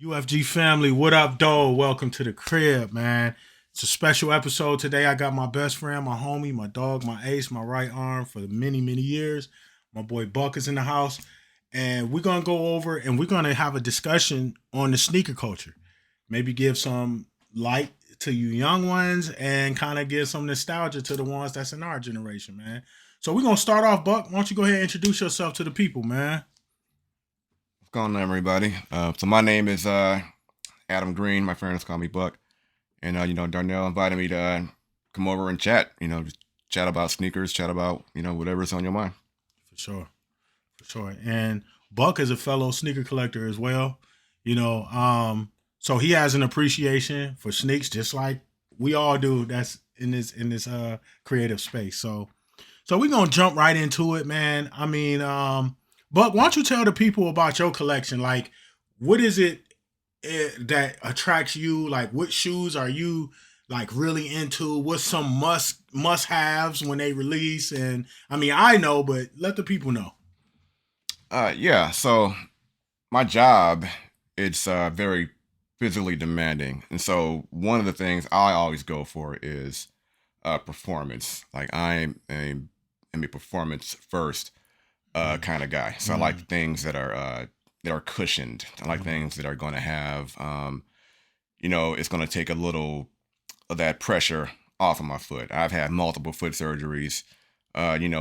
UFG family, what up, though? Welcome to the crib, man. It's a special episode today. I got my best friend, my homie, my dog, my ace, my right arm for many, many years. My boy Buck is in the house. And we're going to go over and we're going to have a discussion on the sneaker culture. Maybe give some light to you young ones and kind of give some nostalgia to the ones that's in our generation, man. So we're going to start off, Buck. Why don't you go ahead and introduce yourself to the people, man? What's going on, everybody? So my name is Adam Green. My friends call me Buck, and Darnell invited me to come over and chat. Just chat about sneakers, chat about whatever's on your mind. For sure. For sure. And Buck is a fellow sneaker collector as well. You know, so he has an appreciation for sneaks just like we all do that's in this creative space. So we're gonna jump right into it, man. Buck, why don't you tell the people about your collection? Like, what is it that attracts you? Like, what shoes are you like really into? What's some must haves when they release? And I know, but let the people know. Yeah. So my job, it's very physically demanding, and so one of the things I always go for is performance. Like am a performance first kind of guy. So I like things that are cushioned. I like Mm-hmm. things that are going to have it's going to take a little of that pressure off of my foot. I've had multiple foot surgeries.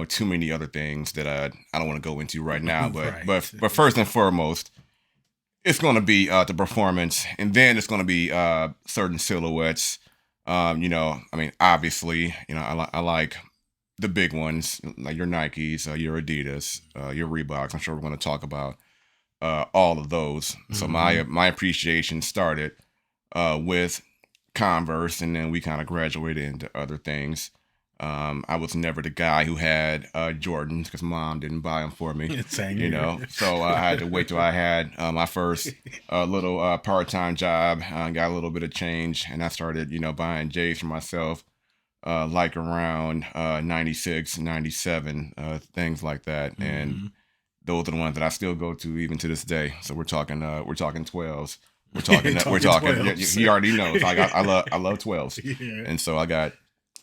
Too many other things that I don't want to go into right now. But Right. first and foremost, it's going to be the performance, and then it's going to be certain silhouettes. Obviously, I like the big ones like your Nikes, your Adidas, your Reeboks. I'm sure we're going to talk about all of those. So Mm-hmm. my appreciation started with Converse, and then we kind of graduated into other things. I was never the guy who had Jordans because mom didn't buy them for me, Same here. So I had to wait till I had my first little part-time job, got a little bit of change, and I started, buying J's for myself, like around 96, 97, things like that. And Mm-hmm. those are the ones that I still go to even to this day. So we're talking 12s. We're Talking talking. Yeah, 12s. he already knows. Like I love 12s, Yeah. and so I got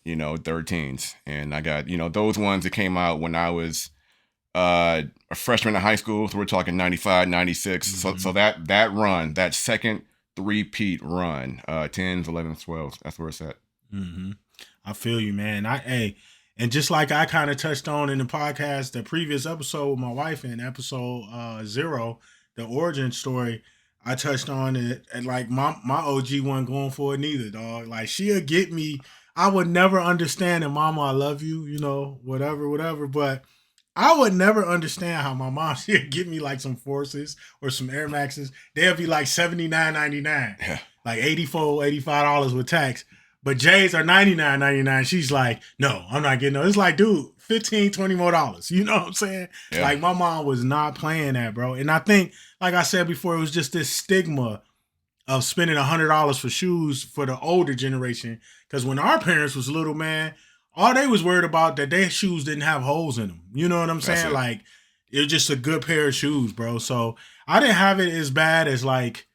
13s, and I got those ones that came out when I was a freshman in high school. So we're talking 95, 96. So Mm-hmm. that run, that second three-peat run, 10s, 11s, 12s. That's where it's at. Mm-hmm. I feel you, man. And just like I kind of touched on in the podcast, the previous episode with my wife in episode zero, the origin story, I touched on it, and like my OG wasn't going for it neither, dog. Like she'll get me. I would never understand, and Mama, I love you, whatever, whatever. But I would never understand how my mom she'd give me like some forces or some Air Maxes. They'll be like 79.99, Yeah, like 84, $85 with tax. But J's are 99.99. She's like, no, I'm not getting those. It's like, dude, 15, 20 more dollars. You know what I'm saying? yeah, Like my mom was not playing that, bro. And I think, like I said before, it was just this stigma of spending $100 for shoes for the older generation. Because when our parents was little, man, all they was worried about that their shoes didn't have holes in them. You know what I'm that's saying? it. Like it was just a good pair of shoes, bro. So I didn't have it as bad as like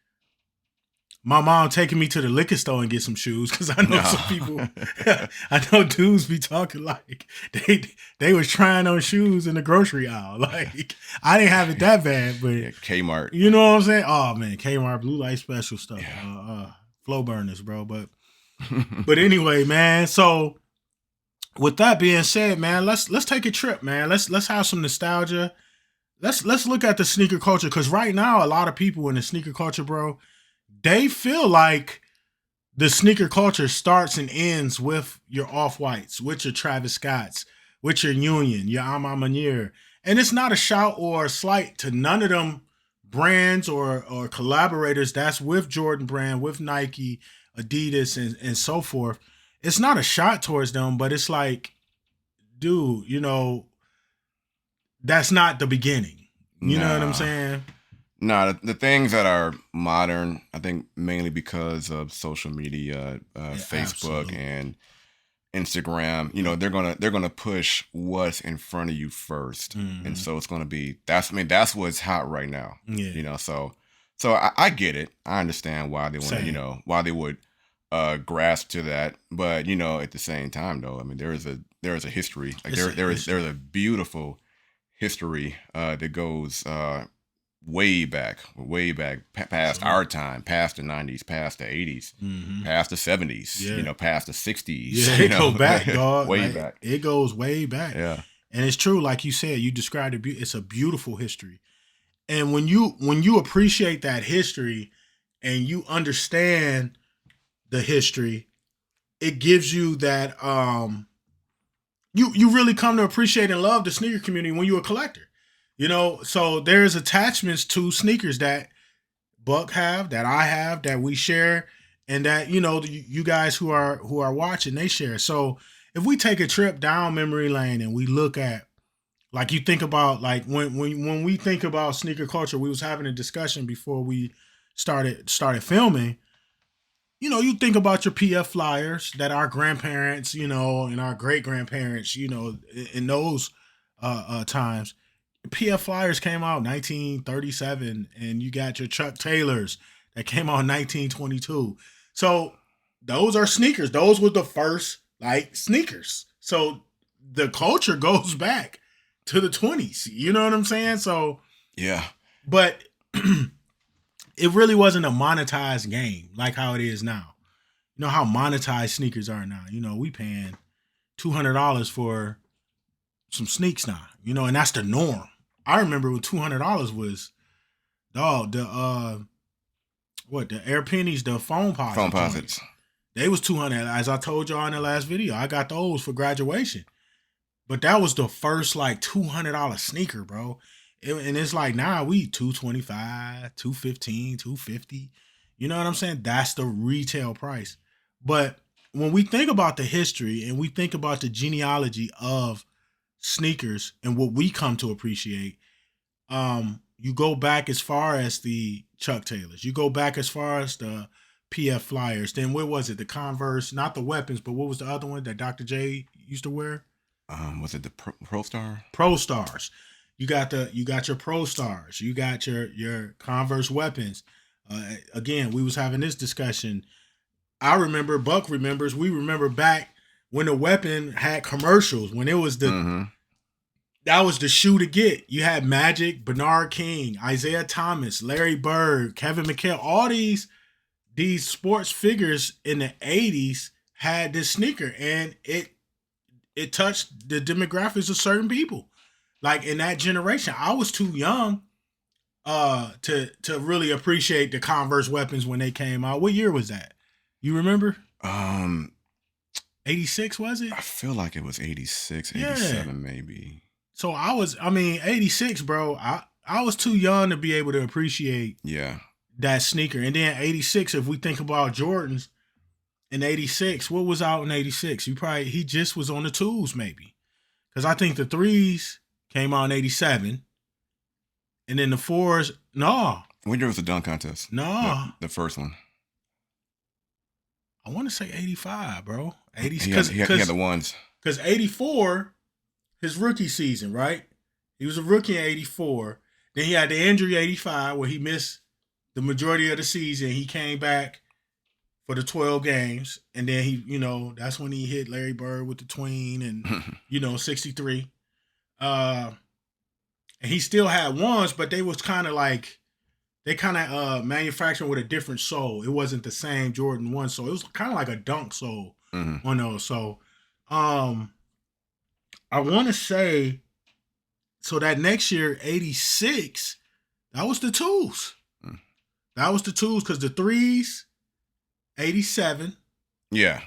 my mom taking me to the liquor store and get some shoes because I know No. some people, I know dudes be talking like they was trying on shoes in the grocery aisle. Like I didn't have it that bad, but Yeah, Kmart. you know what I'm saying? Oh man, Kmart blue light special stuff, Yeah. flow burners, bro. But anyway, man. So with that being said, man, let's take a trip, man. Let's have some nostalgia. Let's look at the sneaker culture because right now a lot of people in the sneaker culture, bro, they feel like the sneaker culture starts and ends with your off whites, with your Travis Scotts, with your Union, your Ama Manier. And it's not a shout or a slight to none of them brands or collaborators that's with Jordan brand, with Nike, Adidas, and so forth. It's not a shot towards them, but it's like, dude, that's not the beginning. You know what I'm Nah. saying? Nah, the things that are modern, I think mainly because of social media, Yeah, Facebook absolutely. and Instagram, they're gonna push what's in front of you first, and Hmm. so it's gonna be that's what's hot right now, Yeah. So So I get it. I understand why they want to, Same. why they would grasp to that. But at the same time, though, I mean, there is a history. Like It's a there's history. a beautiful history that goes way back, past Sure. our time, past the '90s, past the '80s, Mm-hmm. past the '70s, Yeah. past the '60s, Yeah, it go back, dog. way Like back. it goes way back. Yeah. And it's true, like you said, you described it. It's a beautiful history. And when you appreciate that history and you understand the history, it gives you that you really come to appreciate and love the sneaker community when you're a collector. So there's attachments to sneakers that Buck have, that I have, that we share, and that you guys who are watching, they share. So if we take a trip down memory lane and we look at, like, you think about, like, when we think about sneaker culture, we was having a discussion before we started filming. You think about your PF flyers that our grandparents, and our great grandparents, in those times. PF Flyers came out 1937, and you got your Chuck Taylors that came out in 1922. So those are sneakers. Those were the first, like, sneakers. So the culture goes back to the 20s. You know what I'm saying? So, Yeah. but it really wasn't a monetized game like how it is now. You know how monetized sneakers are now. We paying $200 for some sneaks now. And that's the norm. I remember when $200 was, dog, the Air Pennies, the phone Phone posit joints. posits. They was 200. As I told y'all in the last video, I got those for graduation. But that was the first, like, $200 sneaker, bro. And it's like, now we 225, 215, 250. You know what I'm saying? That's the retail price. But when we think about the history and we think about the genealogy of sneakers and what we come to appreciate, you go back as far as the Chuck Taylors. You go back as far as the PF Flyers. Then what was it? The Converse, not the weapons, but what was the other one that Dr. J used to wear? Was it the Pro Star? Pro Stars. You got your Pro Stars. You got your Converse weapons. Again, we was having this discussion. I remember, Buck remembers, we remember back when the weapon had commercials, when it was that was the shoe to get. You had Magic, Bernard King, Isaiah Thomas, Larry Bird, Kevin McHale. All these sports figures in the 80s had this sneaker, and it touched the demographics of certain people. Like, in that generation, I was too young to really appreciate the Converse weapons when they came out. What year was that? You remember? 86, was it? I feel like it was 86, Yeah. 87 maybe. So 86, bro. I was too young to be able to appreciate that sneaker. And then 86, if we think about Jordans in 86, what was out in 86? He just was on the tools, maybe. Because I think the 3s came out in 87. And then the 4s, no. When year was the dunk contest? No. The first one. I want to say 85, bro. 80, He had the ones. Because 84, his rookie season, right? He was a rookie in 84. Then he had the injury 85 where he missed the majority of the season. He came back for the 12 games. And then that's when he hit Larry Bird with the tween and, 63. And he still had ones, but they was kind of like, they kind of manufactured with a different sole. It wasn't the same Jordan 1 sole. It was kind of like a dunk sole on those. So I want to say, so that next year, 86, that was the tools. That was the tools, because the 3s, 87. Yeah.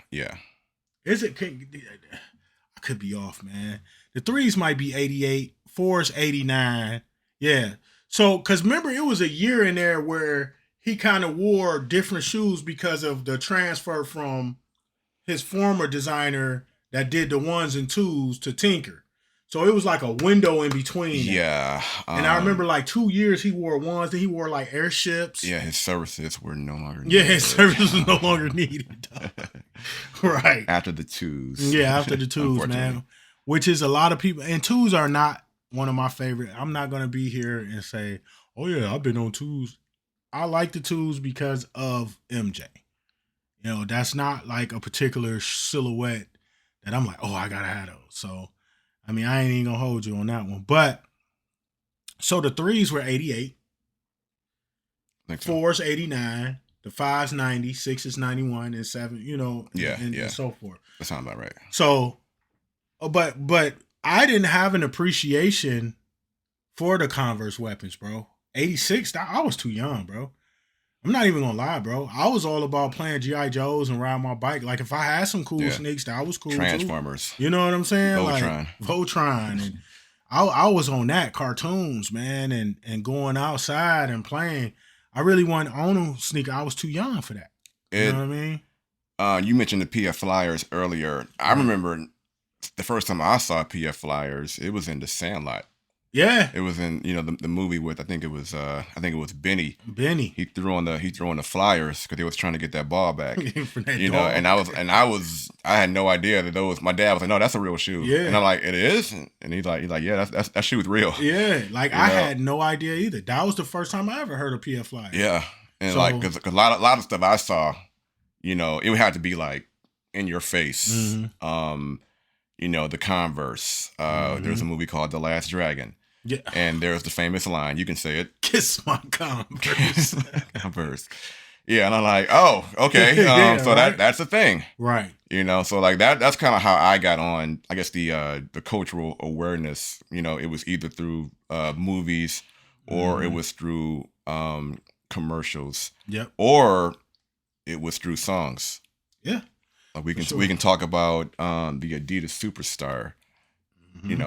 Is it? I could be off, man. The 3s might be 88, 4s 89. Yeah. So, because remember, it was a year in there where he kind of wore different shoes because of the transfer from his former designer that did the 1s and 2s to Tinker. So it was like a window in between. Yeah. And I remember, like, 2 years he wore 1s, then he wore like airships. Yeah, his services were no longer needed. Yeah, his services was no longer needed. Right. After the 2s. Yeah, after the 2s, man. Which is a lot of people. And 2s are not one of my favorite. I'm not going to be here and say, oh, yeah, I've been on 2s. I like the twos because of MJ. You know, that's not like a particular silhouette that I'm like, oh, I gotta have those. So, I mean, I ain't even gonna hold you on that one. But so the threes were 88, So. fours 89, the fives 90, sixes 91, and seven, you know, and so forth. That sounds about right. So, but I didn't have an appreciation for the Converse weapons, bro. 86, I was too young, bro. I'm not even gonna lie, bro. I was all about playing G.I. Joes and riding my bike. Like if I had some cool sneaks, that was cool. Transformers. Too. You know what I'm saying? Voltron. Like Voltron. And I was on that, cartoons, man, and going outside and playing. I really wasn't on a sneaker. I was too young for that. You know what I mean? You mentioned the PF Flyers earlier. I remember the first time I saw PF Flyers, it was in the Sandlot. Yeah, it was in the movie with I think it was Benny. Benny. He threw on the Flyers because he was trying to get that ball back. And I had no idea that those. My dad was like, no, that's a real shoe. Yeah, and I'm like, it is, and he's like, yeah, that shoe's real. Yeah, like I had no idea either. That was the first time I ever heard of PF Flyers. Yeah, and like because a lot of stuff I saw, it would have to be like in your face. Mm-hmm. The Converse. There's a movie called The Last Dragon. Yeah. And there's the famous line. You can say it. Kiss my Converse. Converse. Yeah, and I'm like, oh, okay. So right? that's the thing. Right. So like that's kind of how I got on, I guess, the cultural awareness. It was either through movies or it was through commercials. Yep. Or it was through songs. Yeah. Like we can talk about the Adidas Superstar,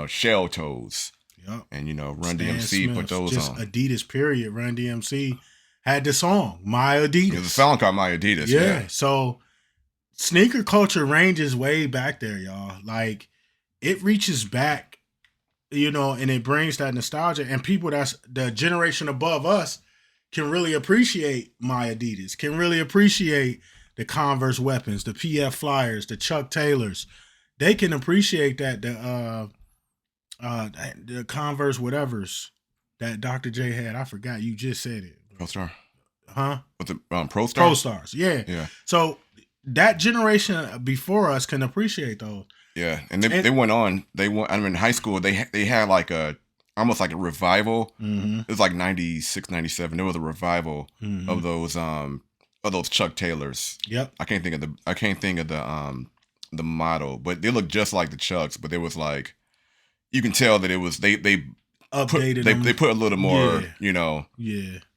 Shell Toes. Yep. And Run DMC put those just on. Adidas, period. Run DMC had the song My Adidas. There's a song called My Adidas. Yeah. So sneaker culture ranges way back there, y'all. Like it reaches back, and it brings that nostalgia. And people that's the generation above us can really appreciate My Adidas, can really appreciate the Converse weapons, the PF Flyers, the Chuck Taylors. They can appreciate that. The Converse whatevers that Dr. J had. I forgot. You just said it. Pro Star. Huh? With the Pro Stars? Pro Stars. Yeah. Yeah. So that generation before us can appreciate those. Yeah. And they went on. In high school, they had like almost like a revival. Mm-hmm. It was like 96, 97. There was a revival of those Chuck Taylors. Yep. I can't think of the model, but they look just like the Chucks, but there was like, you can tell that it was they updated they put a little more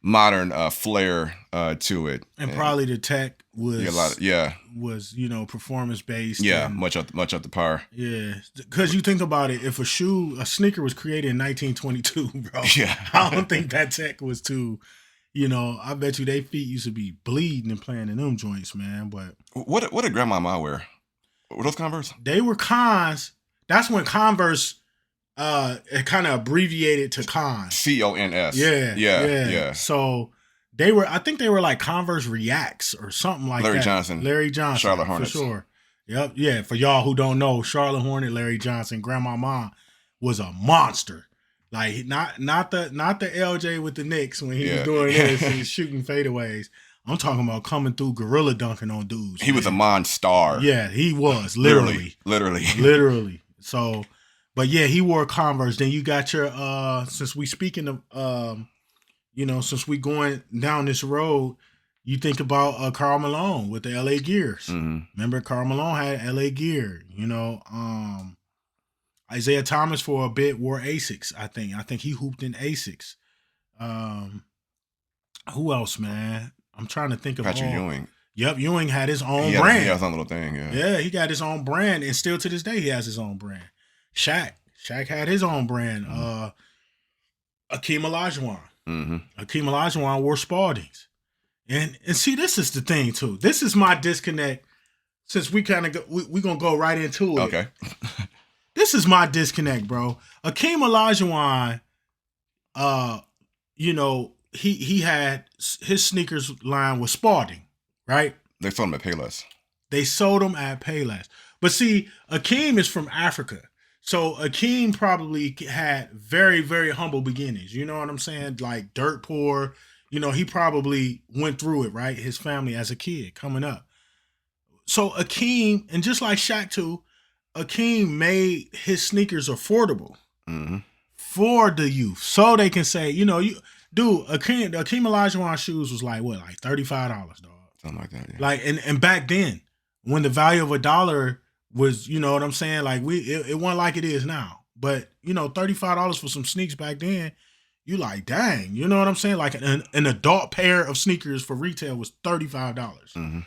modern flair to it, and probably the tech was was performance based, much up to par, because you think about it, if a sneaker was created in 1922, bro, I don't think that tech was too, I bet you they feet used to be bleeding and playing in them joints, man. But what did Grandmama wear? Were those Converse? They were Cons. That's when Converse it kind of abbreviated to Cons. CONS. Yeah. So I think they were like Converse Reacts or something like Larry that. Johnson. Charlotte Hornets. For sure. Yep. Yeah. For y'all who don't know, Charlotte Hornet, Larry Johnson, Grandmama was a monster. Like not the LJ with the Knicks when he was doing this and shooting fadeaways. I'm talking about coming through gorilla dunking on dudes. He was a monster. Yeah, he was. Literally. So, but yeah, he wore Converse. Then you got your since we speaking of since we going down this road, you think about Karl Malone with the LA Gears. Mm-hmm. Remember Karl Malone had LA Gear, Isaiah Thomas for a bit wore Asics, I think he hooped in Asics. Who else, man? I'm trying to think of Patrick Ewing. Yep, Ewing had his own brand. He has his own little thing, Yeah, he got his own brand, and still to this day, he has his own brand. Shaq had his own brand. Mm-hmm. Akeem Olajuwon. Mm-hmm. Akeem Olajuwon wore Spaldings. And see, this is the thing, too. This is my disconnect, since we kind of we're going to go right into it. Okay. This is my disconnect, bro. Akeem Olajuwon, he had his sneakers line was Spalding, right? They sold them at Payless. They sold them at Payless. But see, Akeem is from Africa. So Akeem probably had very, very humble beginnings. You know what I'm saying? Like dirt poor, You know, he probably went through it, right? His family as a kid coming up. So Akeem, and just like Shaq too, Akeem made his sneakers affordable Mm-hmm. for the youth, so they can say, you know, Akeem Olajuwon shoes was like what, like $35, dog. Something like that. Yeah. Like, and back then, when the value of a dollar was, you know what I'm saying, like it wasn't like it is now. But you know, $35 for some sneaks back then, you like, dang, you know what I'm saying? Like an adult pair of sneakers for retail was $35. Mm-hmm.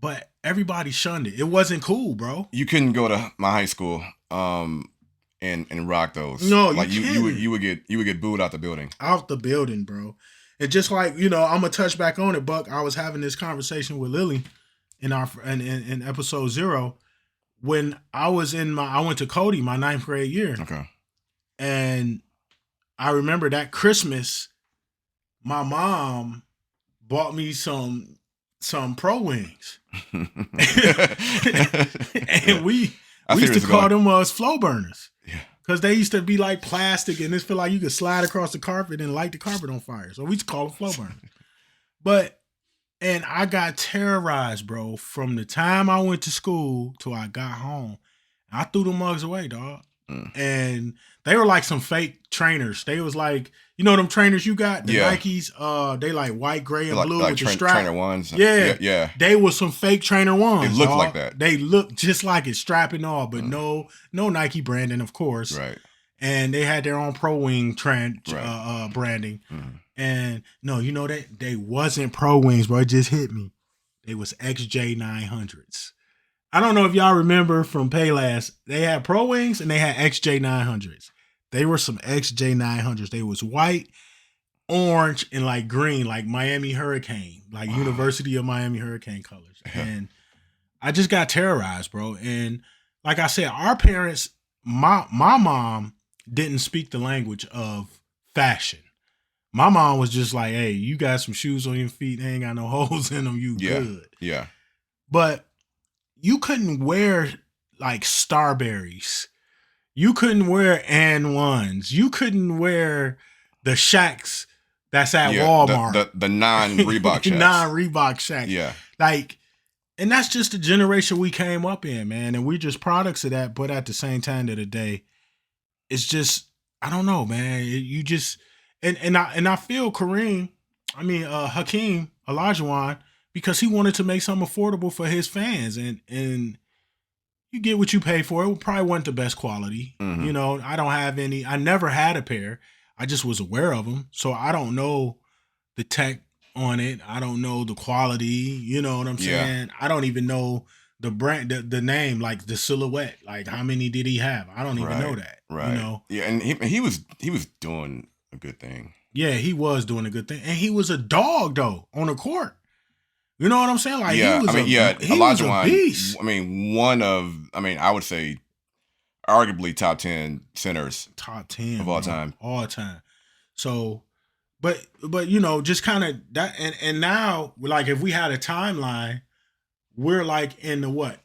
But everybody shunned it. It wasn't cool, bro. You couldn't go to my high school and rock those. No, like you would get booed out the building. Out the building, bro. And just like, you know, I'm gonna touch back on it, Buck. I was having this conversation with Lily in episode 0 when I went to Cody my 9th grade year. Okay. And I remember that Christmas, my mom bought me some Pro Wings. And we used to call them flow burners. Yeah. Because they used to be like plastic and it felt like you could slide across the carpet and light the carpet on fire. So we used to call them flow burners. And I got terrorized, bro, from the time I went to school till I got home. I threw the mugs away, dog. And they were like some fake trainers. They was like, you know them trainers you got? The Nikes, they like white, gray, and blue with the strap. Trainer ones. Yeah. They were some fake trainer ones. They looked like that. They looked just like it, strapping off, but no Nike branding, of course. Right. And they had their own Pro Wing branding. And no, you know that they wasn't Pro Wings, bro. It just hit me. They was XJ900s. I don't know if y'all remember from Paylast. They had Pro Wings and they had XJ900s. They were some XJ900s. They was white, orange, and like green, like Miami Hurricane, like University of Miami Hurricane colors. Yeah. And I just got terrorized, bro. And like I said, our parents, my mom didn't speak the language of fashion. My mom was just like, hey, you got some shoes on your feet. They ain't got no holes in them. You good. Yeah. But you couldn't wear like Starberries. You couldn't wear N1s. You couldn't wear the Shaqs that's at Walmart. The non-Reebok Shaqs. Non-Reebok Shaqs. Yeah. Like, and that's just the generation we came up in, man. And we're just products of that. But at the same time of the day, it's just, I don't know, man. You just, and I feel Hakeem Olajuwon, because he wanted to make something affordable for his fans, and you get what you pay for. It probably wasn't the best quality. Mm-hmm. You know, I never had a pair. I just was aware of them. So I don't know the tech on it. I don't know the quality. You know what I'm saying? I don't even know the brand, the name, like the silhouette. Like how many did he have? I don't even know that. Right. You know? Yeah, and he was doing a good thing. Yeah, he was doing a good thing. And he was a dog, though, on the court. You know what I'm saying? Like, he was a beast. I would say arguably top 10 centers. Top 10 of all time. All time. So, but you know, just kind of that, and now, like, if we had a timeline, we're like in the what?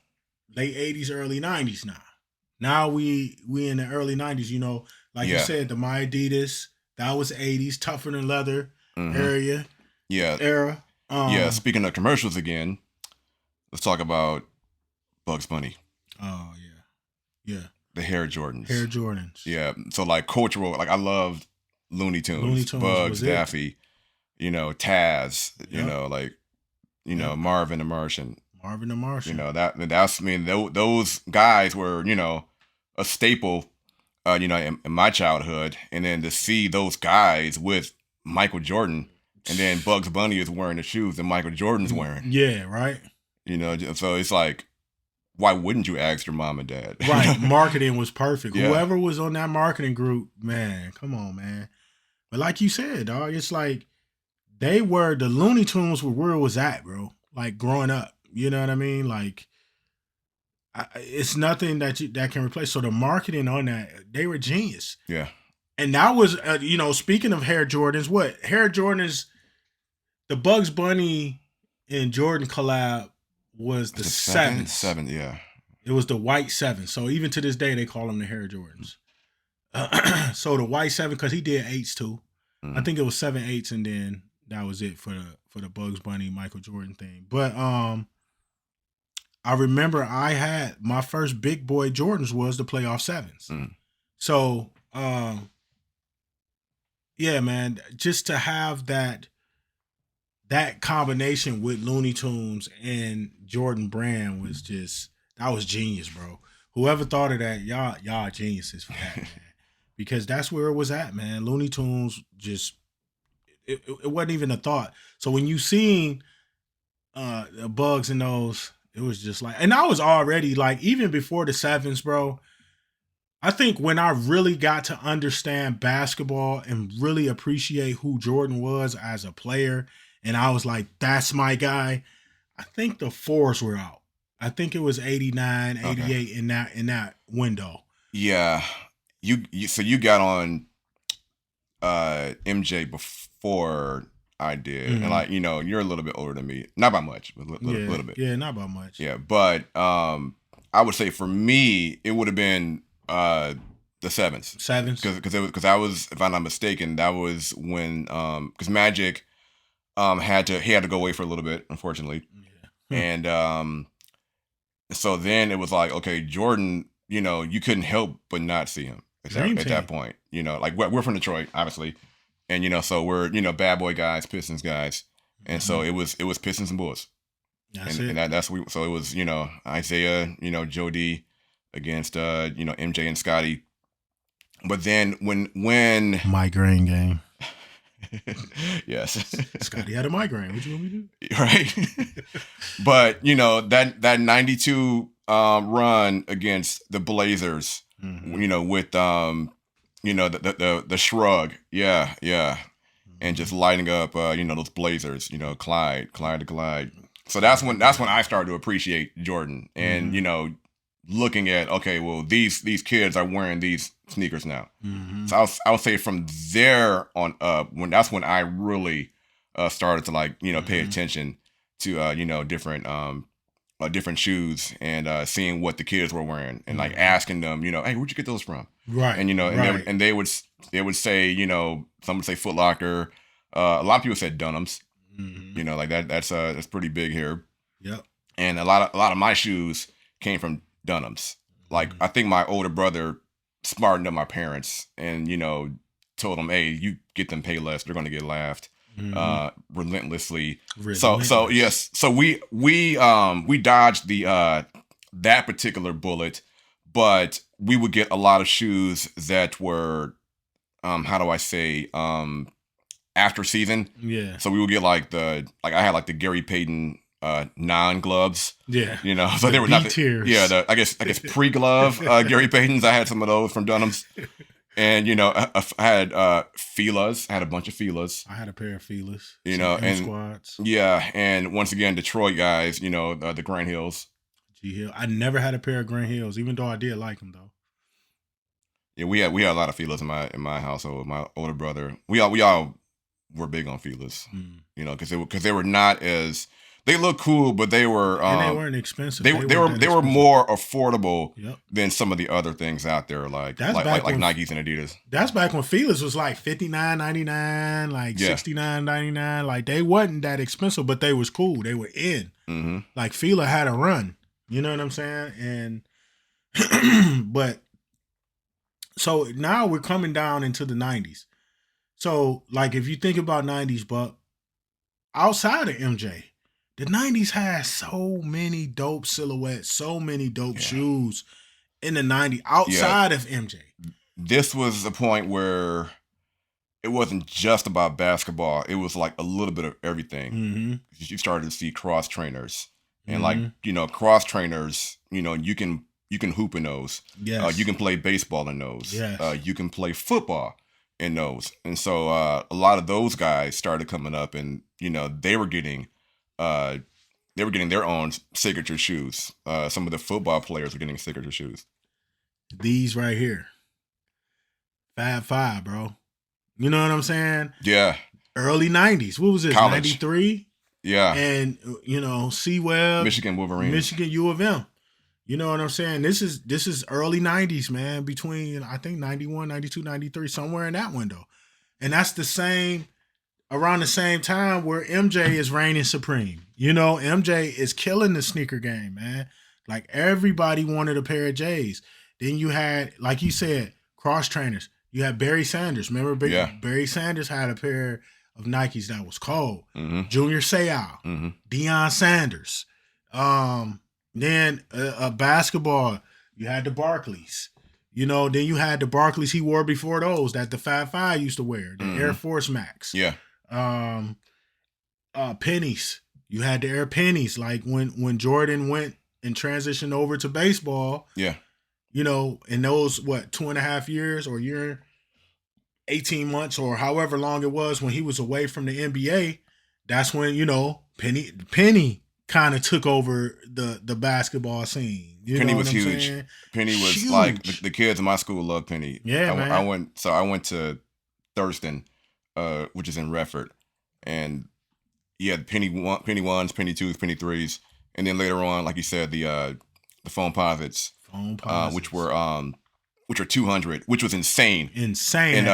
Late 80s, early 90s now. Now we in the early 90s, you know, like you said, the My Adidas, that was 80s, tougher than leather era. Speaking of commercials again, let's talk about Bugs Bunny. Oh yeah. The Hair Jordans. Yeah. So like cultural, like I loved Looney Tunes Bugs, Daffy, you know, Taz, you know, like, you know, Marvin the Martian. You know, that's, I mean, those guys were, you know, a staple, you know, in my childhood. And then to see those guys with Michael Jordan, and then Bugs Bunny is wearing the shoes that Michael Jordan's wearing. Yeah, right. You know, so it's like, why wouldn't you ask your mom and dad? Right. Marketing was perfect. Yeah. Whoever was on that marketing group, man, come on, man. But like you said, dog, it's like the Looney Tunes were where it was at, bro. Like growing up, you know what I mean? Like, it's nothing that can replace. So the marketing on that, they were genius. Yeah. And that was, you know, speaking of Hair Jordans, the Bugs Bunny and Jordan collab was the seventh. Seventh, yeah. It was the white 7. So even to this day, they call them the Hair Jordans. So the white 7, because he did 8s too. I think it was 7 8s and then that was it for the Bugs Bunny Michael Jordan thing. But I remember I had my first big boy Jordans was the playoff sevens. Mm. So yeah, man, just to have that combination with Looney Tunes and Jordan Brand was just that was genius, bro. Whoever thought of that, y'all geniuses for that, man. Because that's where it was at, man. Looney Tunes just it wasn't even a thought. So when you seen the Bugs in those, it was just like, and I was already like, even before the sevens, bro. I think when I really got to understand basketball and really appreciate who Jordan was as a player, and I was like, that's my guy. I think the fours were out. I think it was 89, 88 in that window. Yeah. So you got on MJ before I did. And like, you're a little bit older than me. Not by much, but a little bit. Yeah, not by much. Yeah, but I would say for me it would have been the sevens. Because I was, if I'm not mistaken, that was when because Magic had to go away for a little bit, unfortunately. Yeah. And so then it was like, okay, Jordan, you couldn't help but not see him at that point. Like we're from Detroit, obviously. And so we're, bad boy guys, Pistons guys. And so it was Pistons and Bulls. So it was, Isaiah, Joe D against MJ and Scotty. But then when migraine game. Yes. Scotty had a migraine. What you want me to do? Right. But that 92 run against the Blazers, with the shrug. Yeah. And just lighting up those Blazers, Clyde to Clyde. So that's when I started to appreciate Jordan and looking at, okay, well, these kids are wearing these sneakers now. So I would say from there on up, that's when I really started to pay attention to different shoes and seeing what the kids were wearing and asking them, hey, where'd you get those from? Right. And they would say, some would say Foot Locker. A lot of people said Dunham's. That's pretty big here. Yep. And a lot of my shoes came from Dunham's. I think my older brother smartened up my parents and told them, hey, you get them Payless, they're going to get laughed relentlessly. So yes, so we dodged the that particular bullet, but we would get a lot of shoes that were how do I say after season. Yeah. So we would get I had the Gary Payton non-gloves. Yeah. So they were not tiers. Yeah, I guess pre-glove Gary Paytons. I had some of those from Dunham's. And I had Fila's. I had a bunch of Fila's. I had a pair of Fila's. And squads. Yeah, and once again, Detroit guys. The Grant Hills. G Hill. I never had a pair of Grant Hills, even though I did like them though. Yeah, we had a lot of Fila's in my household. My older brother, we all were big on Fila's. Because they were not as. They look cool, but they were and they weren't expensive. They were more affordable than some of the other things out there, like Nikes and Adidas. That's back when Fila's was like $59.99, like $69.99. Like they wasn't that expensive, but they was cool. They were in. Mm-hmm. Like Fila had a run. You know what I'm saying? And but so now we're coming down into the 90s. So like if you think about 90s, Buck, outside of MJ. The 90s had so many dope silhouettes, so many dope shoes in the 90s outside of MJ. This was the point where it wasn't just about basketball. It was like a little bit of everything. Mm-hmm. You started to see cross trainers. And cross trainers, you can hoop in those. Yes. You can play baseball in those. Yes. You can play football in those. And so a lot of those guys started coming up and, they were getting their own signature shoes. Some of the football players were getting signature shoes. These right here. Fab Five, bro. You know what I'm saying? Yeah. Early 90s. What was this? College. 93? Yeah. And, C-Web. Michigan Wolverines. Michigan U of M. You know what I'm saying? This is early 90s, man. Between, I think, 91, 92, 93, somewhere in that window. And that's the same around the same time where MJ is reigning supreme. You know, MJ is killing the sneaker game, man. Like everybody wanted a pair of J's. Then you had, like you said, cross trainers. You had Barry Sanders. Remember, Barry Sanders had a pair of Nikes that was cold. Mm-hmm. Junior Seau, Mm-hmm. Deion Sanders. Then basketball, you had the Barclays. You know, then you had the Barclays he wore before those that the Fab Five used to wear, the Air Force Max. Yeah. Pennies. You had the Air Pennies. Like when Jordan went and transitioned over to baseball. Yeah. You know, in those 2.5 years or year, 18 months or however long it was when he was away from the NBA, that's when, you know, Penny kind of took over the basketball scene. Penny was huge. Saying? Penny was huge. like the kids in my school loved Penny. Yeah, man. I went to Thurston, which is in Redford, and yeah, Penny ones, Penny twos, Penny threes, and then later on, like you said, the foam posits, which were 200, which was insane. And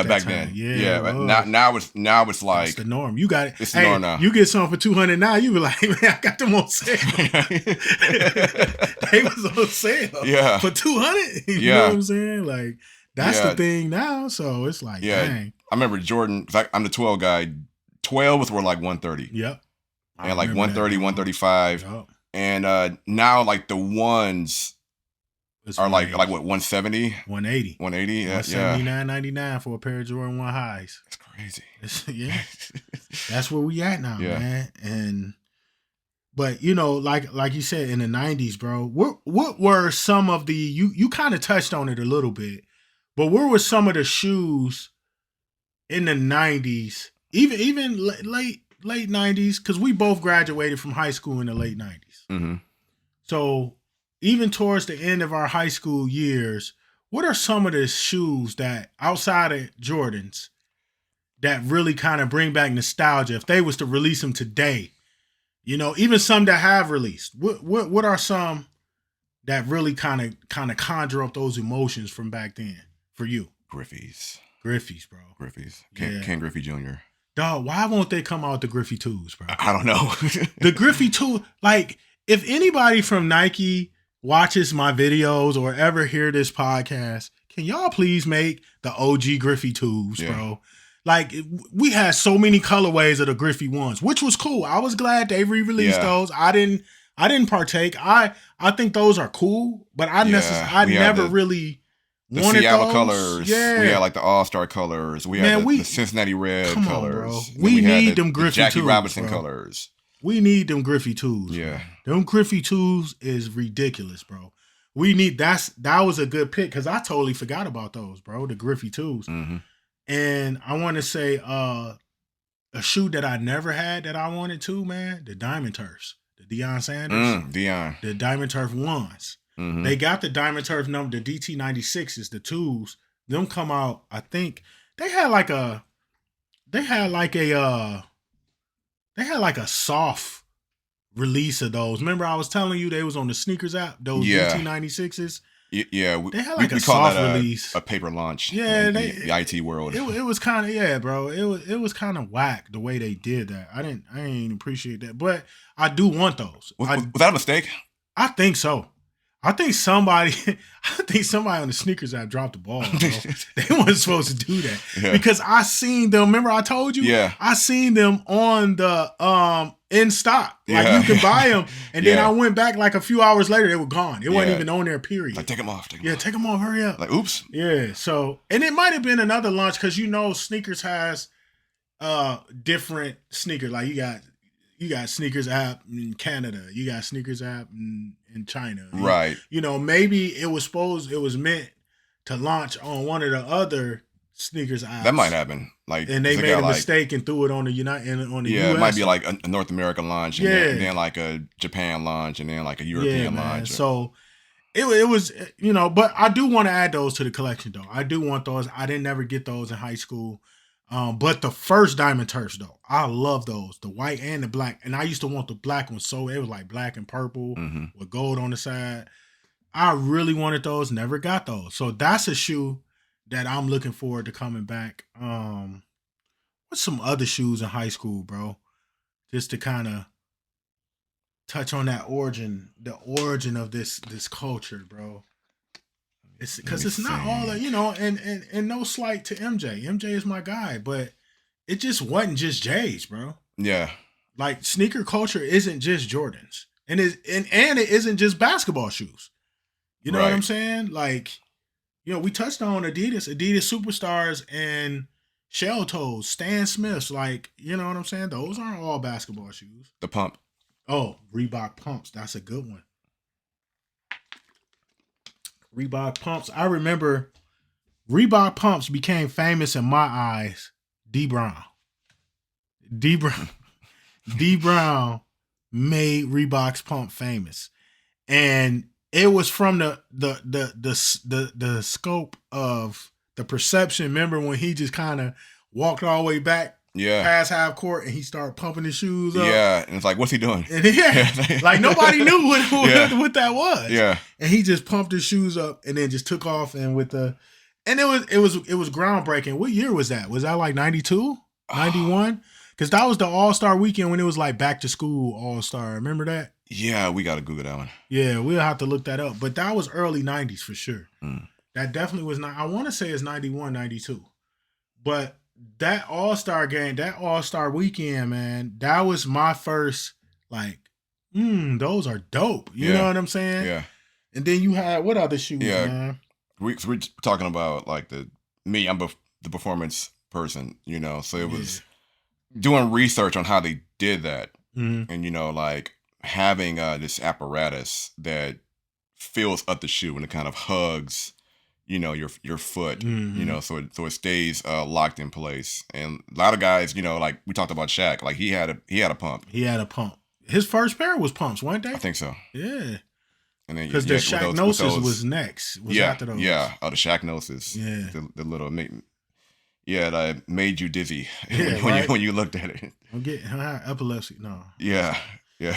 back then, yeah. But now it's like it's the norm. You got it. It's the norm now. You get something for 200 now, you be like, man, I got them on sale. They was on sale. Yeah. For 200. You know what I'm saying? Like that's the thing now. So it's like, dang. I remember Jordan. Cause I'm the 12 guy. 12s were like 130. Yep. And like 130, 135. Yep. And now like the ones are like what 170, 180, 180, yeah, 79.99 for a pair of Jordan 1 highs. That's crazy. Yeah, that's where we at now, man. But you know, like you said in the 90s, bro. What were some of the you kind of touched on it a little bit, but where were some of the shoes in the 90s, even late 90s? Because we both graduated from high school in the late 90s. Mm-hmm. So even towards the end of our high school years, what are some of the shoes that outside of Jordans that really kind of bring back nostalgia if they was to release them today? You know, even some that have released. What are some that really kind of conjure up those emotions from back then for you? Griffey's, bro. Griffey's. Ken Griffey Jr. Dog, why won't they come out with the Griffey 2s, bro? I don't know. The Griffey 2, like, if anybody from Nike watches my videos or ever hear this podcast, can y'all please make the OG Griffey 2s, bro? Like, we had so many colorways of the Griffey 1s, which was cool. I was glad they re-released those. I didn't partake. I think those are cool, but I never really wanted the Seattle those. Colors. Yeah. We had like the All-Star colors. We had the Cincinnati Red colors. Bro. We need them Griffey 2s. Jackie Robinson colors. We need them Griffey 2s. Yeah. Bro. Them Griffey 2s is ridiculous, bro. We need that was a good pick because I totally forgot about those, bro. The Griffey 2s. Mm-hmm. And I want to say a shoe that I never had that I wanted to, man, the Diamond Turfs. The Deion Sanders. Deion. The Diamond Turf 1s. Mm-hmm. They got the Diamond Turf number, the DT96s, the 2s. Them come out, I think, they had like a soft release of those. Remember I was telling you they was on the sneakers app, those DT96s? Yeah, they had like a soft release, a paper launch. Yeah, in the IT world. It was kind of bro. It was kind of whack the way they did that. I didn't appreciate that, but I do want those. Was that a mistake? I think so. I think somebody on the sneakers app dropped the ball, bro. They weren't supposed to do that because I seen them. Remember I told you? Yeah. I seen them on the in stock. Like you can buy them, and then I went back like a few hours later. They were gone. It wasn't even on there. Period. Like take them off. Take them off. Hurry up. Like oops. Yeah. So and it might have been another launch because sneakers has different sneakers. Like you got sneakers app in Canada. You got sneakers app in China. Right. Maybe it was meant to launch on one of the other sneakers apps. That might happen. And they made a mistake and threw it on the US. It might be like a North American launch and then like a Japan launch and then like a European launch. So it was, but I do want to add those to the collection though. I do want those. I didn't ever get those in high school. But the first Diamond Turfs though, I love those, the white and the black. And I used to want the black ones, so it was like black and purple with gold on the side. I really wanted those, never got those. So that's a shoe that I'm looking forward to coming back. What what's some other shoes in high school, bro? Just to kind of touch on that the origin of this culture, bro. It's Let because me it's not all that, think. and no slight to MJ. MJ is my guy, but it just wasn't just J's, bro. Yeah. Like sneaker culture isn't just Jordans, and it isn't just basketball shoes. You know what I'm Right. saying? Like, we touched on Adidas superstars and shell toes, Stan Smiths. Like, you know what I'm saying? Those aren't all basketball shoes. The pump. Oh, Reebok pumps. That's a good one. Reebok pumps. I remember Reebok pumps became famous in my eyes. D Brown. D Brown. D Brown made Reebok's pump famous, and it was from the scope of the perception. Remember when he just kind of walked all the way back Yeah. past half court and he started pumping his shoes up? Yeah. And it's like, what's he doing? And like nobody knew what that was. Yeah. And he just pumped his shoes up and then just took off and it was groundbreaking. What year was that? Was that like 92? 91? Because that was the All-Star weekend when it was like back to school All-Star. Remember that? Yeah, we got to Google that one. Yeah, we'll have to look that up. But that was early 90s for sure. Mm. That definitely was not. I want to say it's 91, 92. But that All-Star game, that All-Star weekend, man, that was my first, like, those are dope. You know what I'm saying? Yeah. And then you had, what other shoes, man? We're talking about, like, I'm the performance person, so it was doing research on how they did that. Mm-hmm. And, like, having this apparatus that fills up the shoe and it kind of hugs, your foot, Mm-hmm. so it stays locked in place. And a lot of guys, like we talked about Shaq, like he had a pump. He had a pump. His first pair was pumps, weren't they? I think so. Yeah. And then because the Shaqnosis was next. After those. Yeah. Oh, the Shaqnosis. Yeah. The little that made you dizzy when you looked at it. I'm getting epilepsy. No. Yeah. Yeah.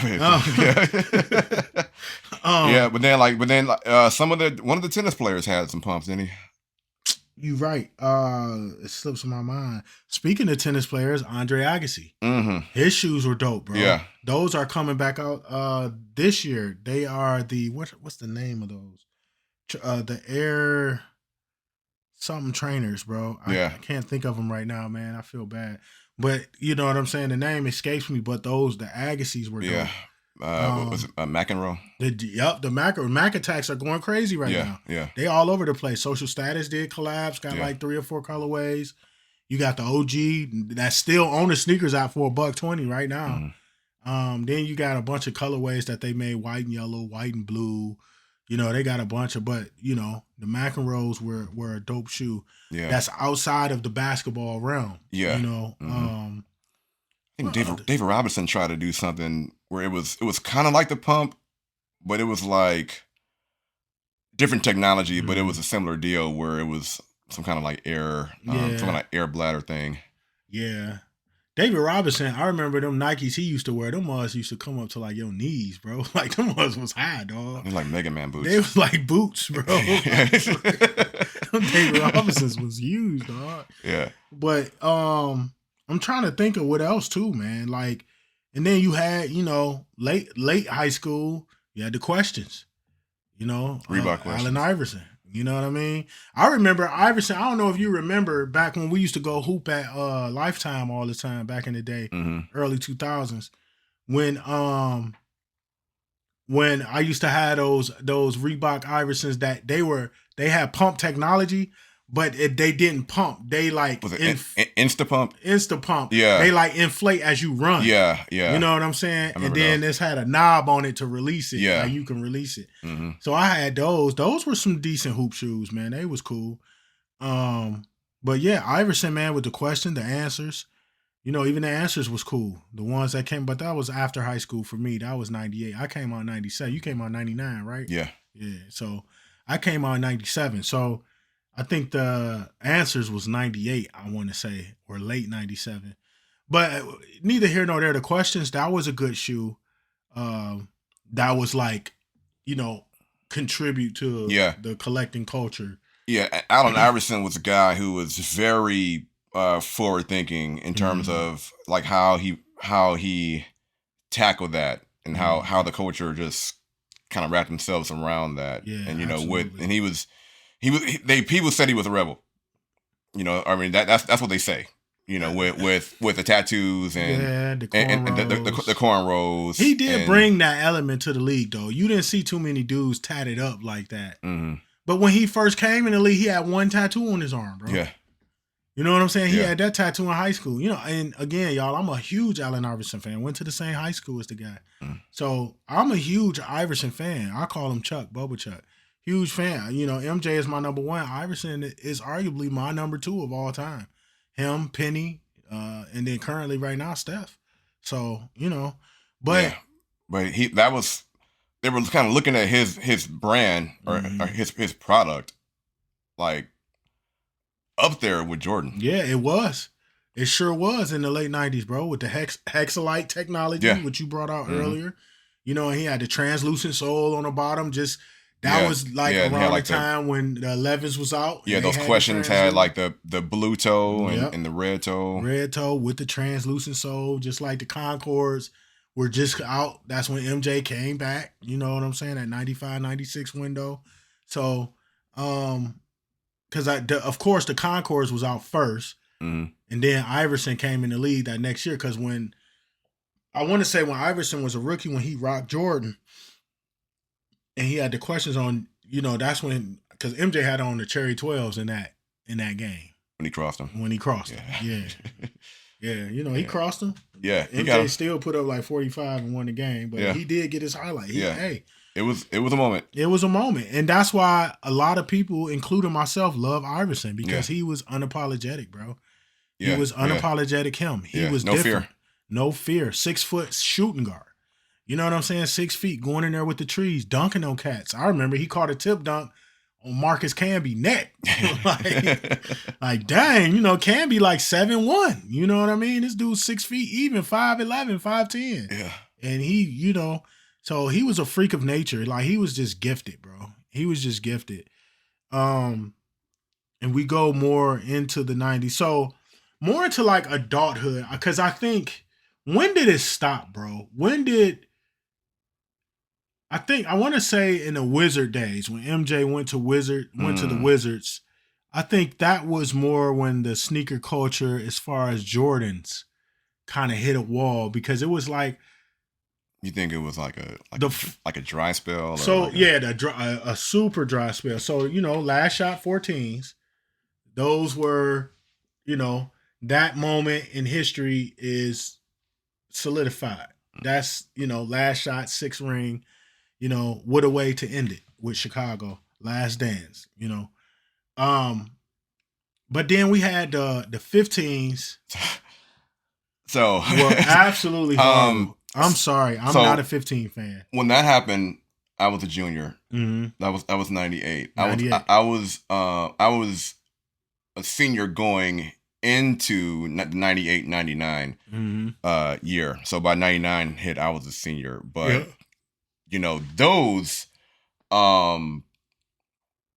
Oh. Yeah, but then one of the tennis players had some pumps, didn't he? You right. It slips my mind. Speaking of tennis players, Andre Agassi. Mm-hmm. His shoes were dope, bro. Yeah. Those are coming back out this year. They are what's the name of those? The Air something trainers, bro. I can't think of them right now, man. I feel bad. But you know what I'm saying? The name escapes me, but the Agassi's were dope. What was it? McEnroe? The Mac attacks are going crazy right now. Yeah. They all over the place. Social Status did collabs, got like 3 or 4 colorways. You got the OG that's still on the sneakers out for $120 right now. Mm-hmm. Then you got a bunch of colorways that they made, white and yellow, white and blue. They got a bunch of, but the McEnroes were a dope shoe. Yeah. That's outside of the basketball realm. Yeah. Mm-hmm. I think David Robinson tried to do something where it was kind of like the pump, but it was like different technology, but it was a similar deal where it was some kind of like air, some kind of air bladder thing. Yeah. David Robinson, I remember them Nikes he used to wear. Them ones used to come up to like your knees, bro. Like them ones was high, dog. They're like Mega Man boots. They was like boots, bro. David Robinson's was huge, dog. Yeah. But I'm trying to think of what else too, man. Like, and then you had, late high school, you had the questions. Reebok questions. Allen Iverson. You know what I mean? I remember Iverson. I don't know if you remember back when we used to go hoop at Lifetime all the time back in the day, early 2000s, when I used to have those Reebok Iversons that they had pump technology, but they didn't pump. They like was it Insta pump? Insta pump. Yeah. They like inflate as you run. Yeah. You know what I'm saying? And then this had a knob on it to release it. Yeah. Like you can release it. Mm-hmm. So I had those. Those were some decent hoop shoes, man. They was cool. But yeah, Iverson, man, with the question, the answers. Even the answers was cool. The ones that came, but that was after high school for me. That was 98. I came out 97. You came out 99, right? Yeah. Yeah. So I came out 97. So I think the answers was 98, I want to say, or late 97. But neither here nor there. The questions, that was a good shoe. That was like, contribute to the collecting culture. Yeah, Allen Iverson was a guy who was very forward thinking in terms of like how he tackled that and how the culture just kind of wrapped themselves around that. Yeah, And absolutely. people said he was a rebel. I mean that's what they say. With the tattoos Yeah, the and cornrows. the cornrows. He did and, bring that element to the league, though. You didn't see too many dudes tatted up like that. Mm-hmm. But when he first came in the league, he had one tattoo on his arm, bro. Yeah. You know what I'm saying? He Yeah. had that tattoo in high school. And again, y'all, I'm a huge Allen Iverson fan. Went to the same high school as the guy. So I'm a huge Iverson fan. I call him Chuck, Bubba Chuck. Huge fan. MJ is my number one. Iverson is arguably my number two of all time. Him, Penny, and then currently right now, Steph. So, but yeah. But they were kind of looking at his brand or his product like up there with Jordan. Yeah, it was. It sure was in the late 90s, bro, with the hexalite technology, which you brought out earlier. And he had the translucent sole on the bottom. That was like around the time when the 11s was out. Yeah, those questions had like the blue toe and the red toe. Red toe with the translucent sole, just like the Concords were just out. That's when MJ came back. You know what I'm saying? That 95, 96 window. So, because of course the Concords was out first. And then Iverson came in the league that next year because when Iverson was a rookie, when he rocked Jordan and he had the questions on, that's when, because MJ had on the cherry 12s in that game. When he crossed him. Yeah. He crossed him. Yeah. MJ still put up like 45 and won the game, but he did get his highlight. It was a moment. It was a moment. And that's why a lot of people, including myself, love Iverson because he was unapologetic, bro. He was unapologetic him. He was no different. Fear. No fear. 6 foot shooting guard. You know what I'm saying? 6 feet going in there with the trees, dunking on cats. I remember he caught a tip dunk on Marcus Camby neck. like dang, Camby like 7'1". You know what I mean? This dude's 6 feet even, 5'11", 5'10". Yeah. And he, so he was a freak of nature. Like he was just gifted, bro. He was just gifted. And we go more into the 90s. So more into like adulthood, because I think, when did it stop, bro? I want to say in the Wizard days when MJ went to the Wizards. I think that was more when the sneaker culture, as far as Jordans, kind of hit a wall because it was like. You think it was like a dry spell? So a super dry spell. So last shot 14s. Those were, that moment in history is solidified. That's last shot, 6 ring. What a way to end it with Chicago. Last dance. But then we had the 15s. So were absolutely horrible. I'm sorry. I'm not a 15 fan. When that happened, I was a junior. Mm-hmm. That was 98. I was a senior going into the 98, 99 year. So by 99 hit, I was a senior. But those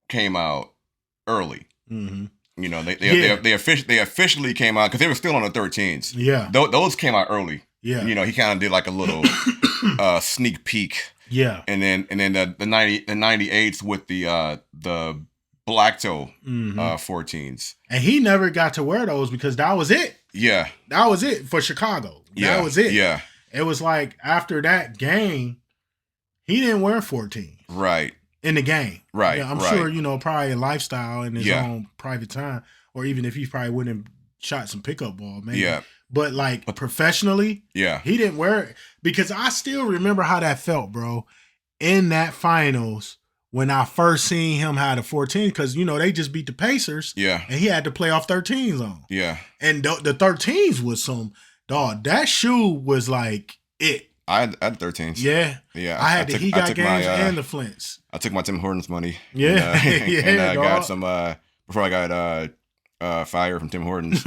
came out early. Mm-hmm. They officially came out because they were still on the 13s. Yeah, those came out early. Yeah, he kind of did like a little sneak peek. Yeah, and then the 98s with the black toe 14s, and he never got to wear those because that was it. Yeah, that was it for Chicago. That was it. Yeah, it was like after that game, he didn't wear 14. Right. In the game. Right. Yeah, I'm sure, probably a lifestyle in his own private time, or even if he probably wouldn't have shot some pickup ball, maybe. Yeah. But professionally, he didn't wear it because I still remember how that felt, bro. In that finals, when I first seen him have the 14, because they just beat the Pacers. Yeah. And he had to play off 13s on. Yeah. And the 13s was some dog. That shoe was like it. I had 13s. Yeah. Yeah. I had the He Got Games and the Flints. I took my Tim Hortons money. Yeah. And I got some before I got fired from Tim Hortons.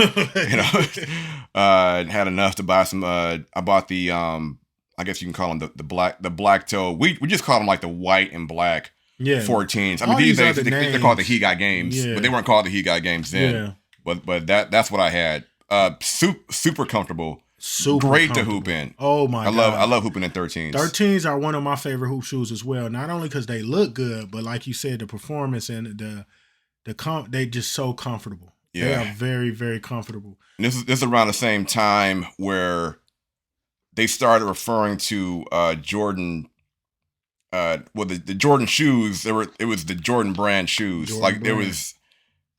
Had enough to buy some I bought the I guess you can call them the black toe. We just call them like the white and black 14s. I mean, these days they're called the He Got Games, but they weren't called the He Got Games then. but that's what I had. Super comfortable. Super great to comfortable. hoop in. Oh my I god, love hooping in 13s. 13s are one of my favorite hoop shoes as well. Not only because they look good, but like you said, the performance and they just so comfortable. Yeah. They are very, very comfortable. And this is around the same time where they started referring to Jordan. Well, the Jordan shoes. It was the Jordan brand shoes. There was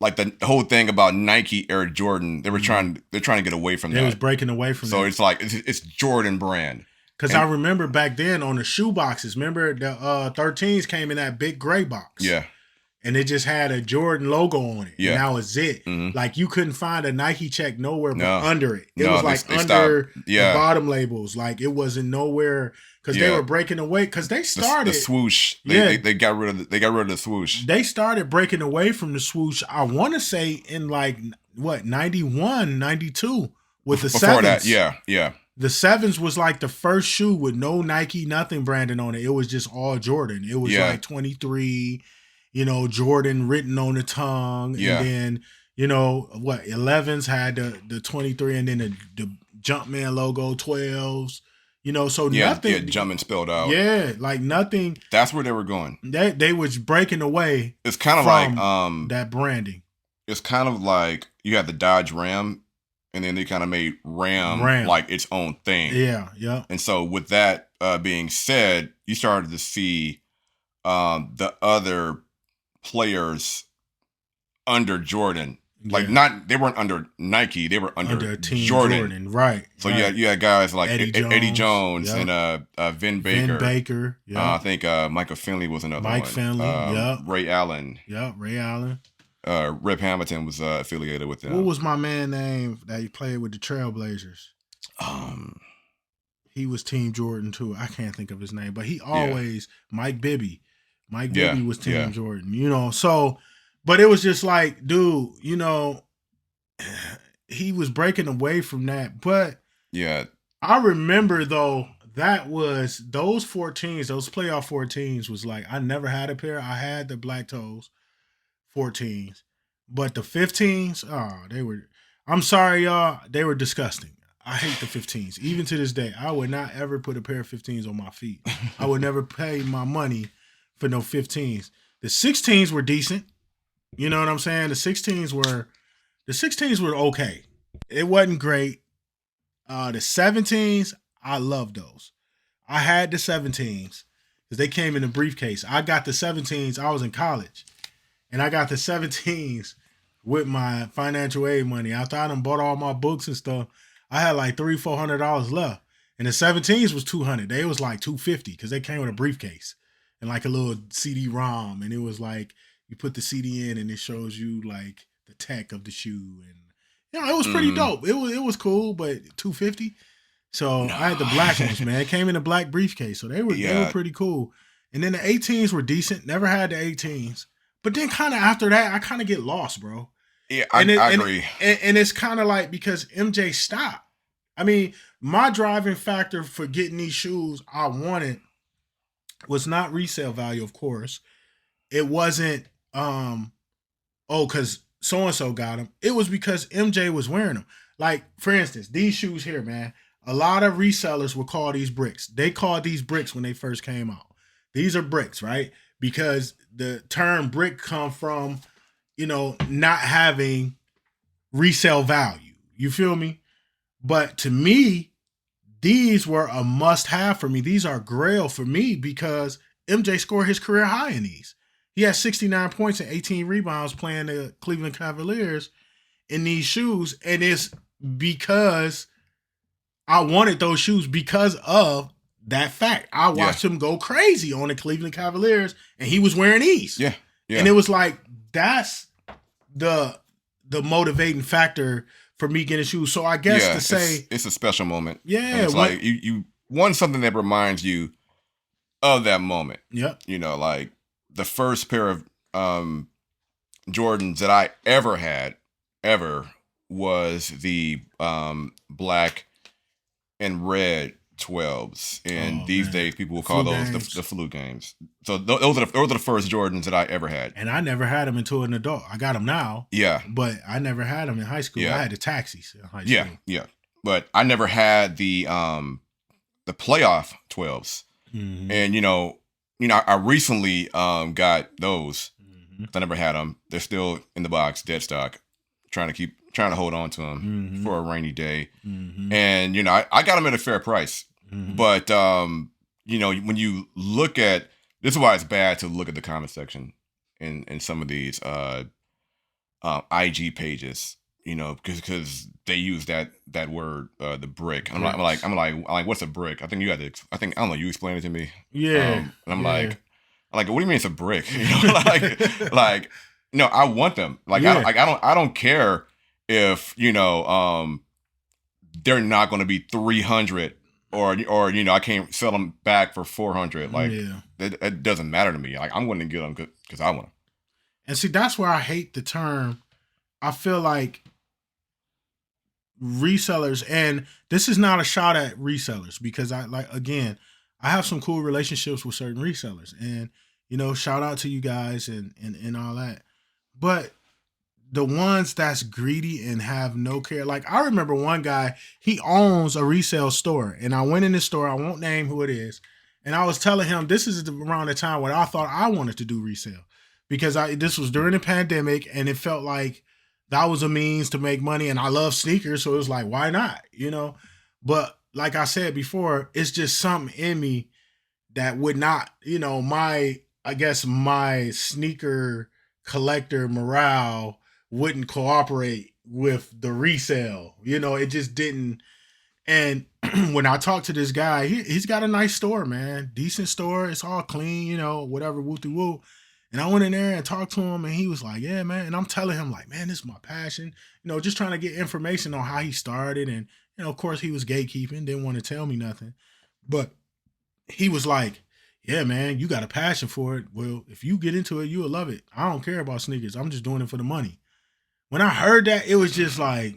like the whole thing about Nike Air Jordan. They're trying to get away from that. They was breaking away from that. So it's like it's Jordan brand. Because I remember back then on the shoe boxes, remember the 13s came in that big gray box. Yeah. And it just had a Jordan logo on it. Yeah. And that was it. Mm-hmm. Like you couldn't find a Nike check nowhere but under it. It was like they under stopped. the bottom labels. Like it wasn't nowhere because they were breaking away. Because they started the swoosh. They got rid of the swoosh. They started breaking away from the swoosh. I want to say in like what 91, 92 with the Before sevens. That, yeah. The sevens was like the first shoe with no Nike, nothing branding on it. It was just all Jordan. It was like 23, Jordan written on the tongue. Yeah. And then, 11s had the 23 and then the Jumpman logo, 12s. So nothing. Yeah, Jumpman spelled out. Yeah, like nothing. That's where they were going. They was breaking away. It's kind of like that branding. It's kind of like you had the Dodge Ram, and then they kind of made Ram like its own thing. Yeah. And so with that being said, you started to see the other players under Jordan. Like they weren't under Nike, they were under Team Jordan. Right. So you had guys like Eddie Jones yep. and Vin Baker. Vin Baker. Yep. I think Michael Finley was another one. Mike Finley. Yep. Ray Allen. Yep. Ray Allen. Rip Hamilton was affiliated with them. What was my man name that he played with the Trailblazers? He was Team Jordan too. I can't think of his name, but he always Mike Bibby. Mike Bibby was Team Jordan. So, but it was just like, dude, he was breaking away from that. But I remember though that was those 14s, those playoff 14s was like I never had a pair. I had the black toes 14s, but the 15s, they were. I'm sorry, y'all, they were disgusting. I hate the 15s. Even to this day, I would not ever put a pair of 15s on my feet. I would never pay my money for no 15s. The 16s were decent. You know what I'm saying? The 16s were okay. It wasn't great. The 17s, I love those. I had the 17s because they came in a briefcase. I got the 17s. I was in college, and I got the 17s with my financial aid money. After I done bought all my books and stuff, I had like $300-$400 left, and the 17s was $200. They was like $250 because they came with a briefcase and like a little CD-ROM, and it was like you put the CD in and it shows you like the tech of the shoe, and it was pretty dope. It was cool, but $250. So I had the black ones, man. It came in a black briefcase, so they were pretty cool. And then the 18s were decent. Never had the 18s, but then kind of after that, I kind of get lost, bro. Yeah, I agree. And it's kind of like because MJ stopped. I mean, my driving factor for getting these shoes I wanted was not resale value, of course. It wasn't, because so-and-so got them. It was because MJ was wearing them. Like, for instance, these shoes here, man, a lot of resellers will call these bricks. They called these bricks when they first came out. These are bricks, right? Because the term brick come from, not having resale value. You feel me? But to me, these were a must-have for me. These are grail for me because MJ scored his career high in these. He had 69 points and 18 rebounds playing the Cleveland Cavaliers in these shoes. And it's because I wanted those shoes because of that fact. I watched him go crazy on the Cleveland Cavaliers, and he was wearing these. Yeah. And it was like, that's the motivating factor for me getting shoes. So I guess to say it's a special moment. Yeah. And it's like you want something that reminds you of that moment. Yep. Like the first pair of Jordans that I ever had was the black and red 12s, and Oh, these man. days people will The call flu those games. the flu games. So those are the first Jordans that I ever had. And I never had them until an adult. I got them now, Yeah, but I never had them in high school. I yeah, had the taxis in high yeah, school. yeah. But I never had the playoff 12s. Mm-hmm. And I recently got those. Mm-hmm. I never had them. They're still in the box, dead stock. Trying to hold on to them Mm-hmm. for a rainy day. Mm-hmm. And I got them at a fair price. Mm-hmm. But when you look at this, is why it's bad to look at the comment section in some of these IG pages. Because they use that word, the brick. I'm like, what's a brick? I think you had to. I don't know. You explained it to me. Yeah. And I'm yeah. like, what do you mean it's a brick? I want them. Like, Yeah. I don't care if they're not going to be 300 or I can't sell them back for 400. Like, yeah. it doesn't matter to me. Like, I'm going to get them because I want them. And see, that's where I hate the term. I feel like resellers, and this is not a shot at resellers, because I have some cool relationships with certain resellers, and shout out to you guys and all that. But the ones that's greedy and have no care, like I remember one guy, he owns a resale store, and I went in his store, I won't name who it is, and I was telling him this is around the time when I thought I wanted to do resale, because this was during the pandemic, and it felt like that was a means to make money, and I love sneakers, so it was like, why not, But like I said before, it's just something in me that would not, my sneaker collector morale wouldn't cooperate with the resale. It just didn't. And when I talked to this guy, he's got a nice store, man. Decent store. It's all clean, whatever, woo-de-woo. And I went in there and talked to him, and he was like, yeah, man. And I'm telling him, like, man, this is my passion. Just trying to get information on how he started. And, of course, he was gatekeeping, didn't want to tell me nothing. But he was like, yeah, man, you got a passion for it. Well, if you get into it, you will love it. I don't care about sneakers. I'm just doing it for the money. When I heard that, it was just like,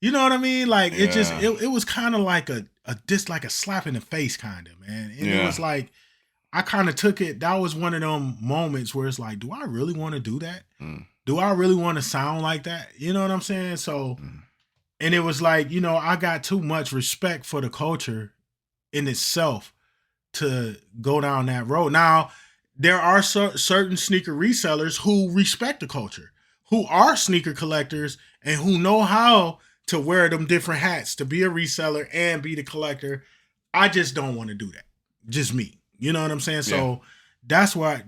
you know what I mean? Like, it was kind of like a slap in the face, kind of, man. And it was like, I kind of took it. That was one of them moments where it's like, do I really want to do that? Do I really want to sound like that? You know what I'm saying? So, and it was like, I got too much respect for the culture in itself to go down that road. Now, there are certain sneaker resellers who respect the culture, who are sneaker collectors, and who know how to wear them different hats to be a reseller and be the collector. I just don't want to do that. Just me. You know what I'm saying? Yeah. So that's why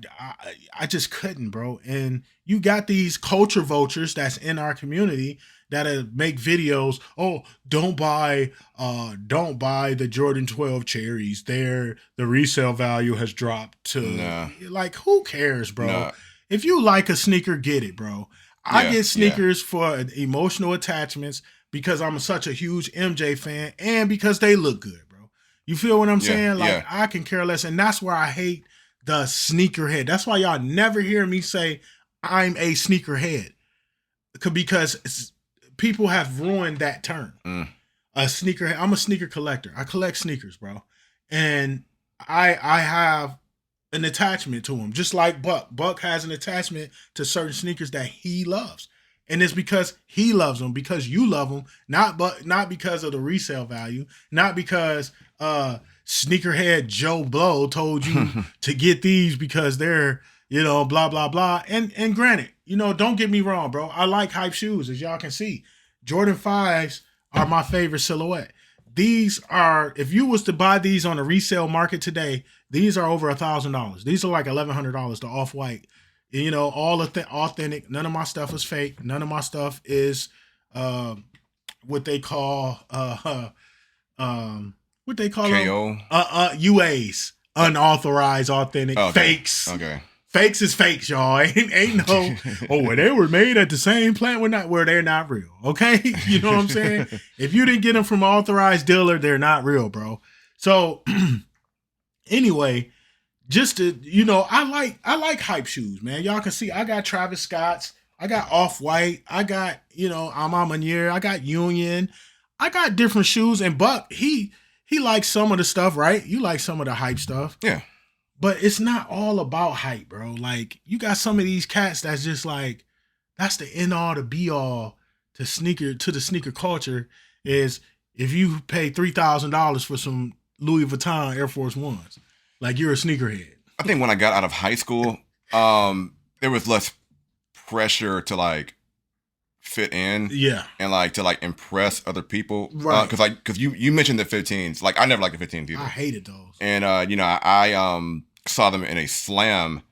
I just couldn't, bro. And you got these culture vultures that's in our community that make videos. Oh, don't buy the Jordan 12 cherries. The resale value has dropped to like, who cares, bro? Nah. If you like a sneaker, get it, bro. I get sneakers for emotional attachments because I'm such a huge MJ fan and because they look good, bro. You feel what I'm saying? Like, I can care less. And that's where I hate the sneakerhead. That's why y'all never hear me say I'm a sneakerhead, because people have ruined that term. A sneakerhead. I'm a sneaker collector. I collect sneakers, bro. And I have an attachment to them, just like Buck. Buck has an attachment to certain sneakers that he loves. And it's because he loves them, because you love them, not because of the resale value, not because sneakerhead Joe Blow told you to get these because they're, blah, blah, blah. And granted, don't get me wrong, bro. I like hype shoes, as y'all can see. Jordan 5s are my favorite silhouette. These are, if you was to buy these on the resale market today, these are over $1,000. These are like $1,100, the off-white. All authentic. None of my stuff is fake. None of my stuff is what they call KO? UAs, unauthorized authentic, fakes. Okay. Fakes is fakes, y'all. Ain't no, well, they were made at the same plant. They're not real. Okay. You know what I'm saying? If you didn't get them from an authorized dealer, they're not real, bro. So anyway, just to, I like hype shoes, man. Y'all can see I got Travis Scott's, I got Off-White, I got, Ama Manier, I got Union, I got different shoes. And Buck, he he likes some of the stuff, right? You like some of the hype stuff. Yeah. But it's not all about hype, bro. Like, you got some of these cats that's just like, that's the end all, the be all to the sneaker culture is if you pay $3,000 for some Louis Vuitton Air Force Ones, like you're a sneakerhead. I think when I got out of high school, there was less pressure to like fit in, and like to like impress other people, right? Because you mentioned the 15s, like I never liked the 15s either. I hated those, and I saw them in a Slam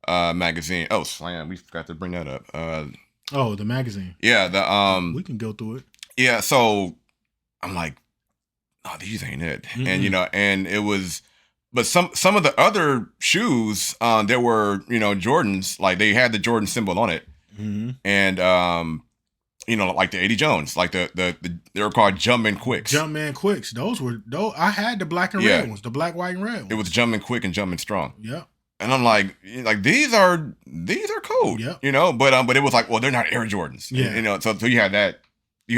magazine. Oh, Slam, we forgot to bring that up. The magazine. Yeah, we can go through it. Yeah, so I'm like, oh, these ain't it, mm-hmm. and it was. But some of the other shoes, there were, Jordans, like they had the Jordan symbol on it, mm-hmm. and like the Eddie Jones, like they were called Jumpman Quicks. Jumpman Quicks, those. I had the black and red ones, the black, white, and red ones. It was Jumpman Quick and Jumpman Strong. Yeah, and I'm like these are cool, yeah, but it was like, well, they're not Air Jordans, yeah, so you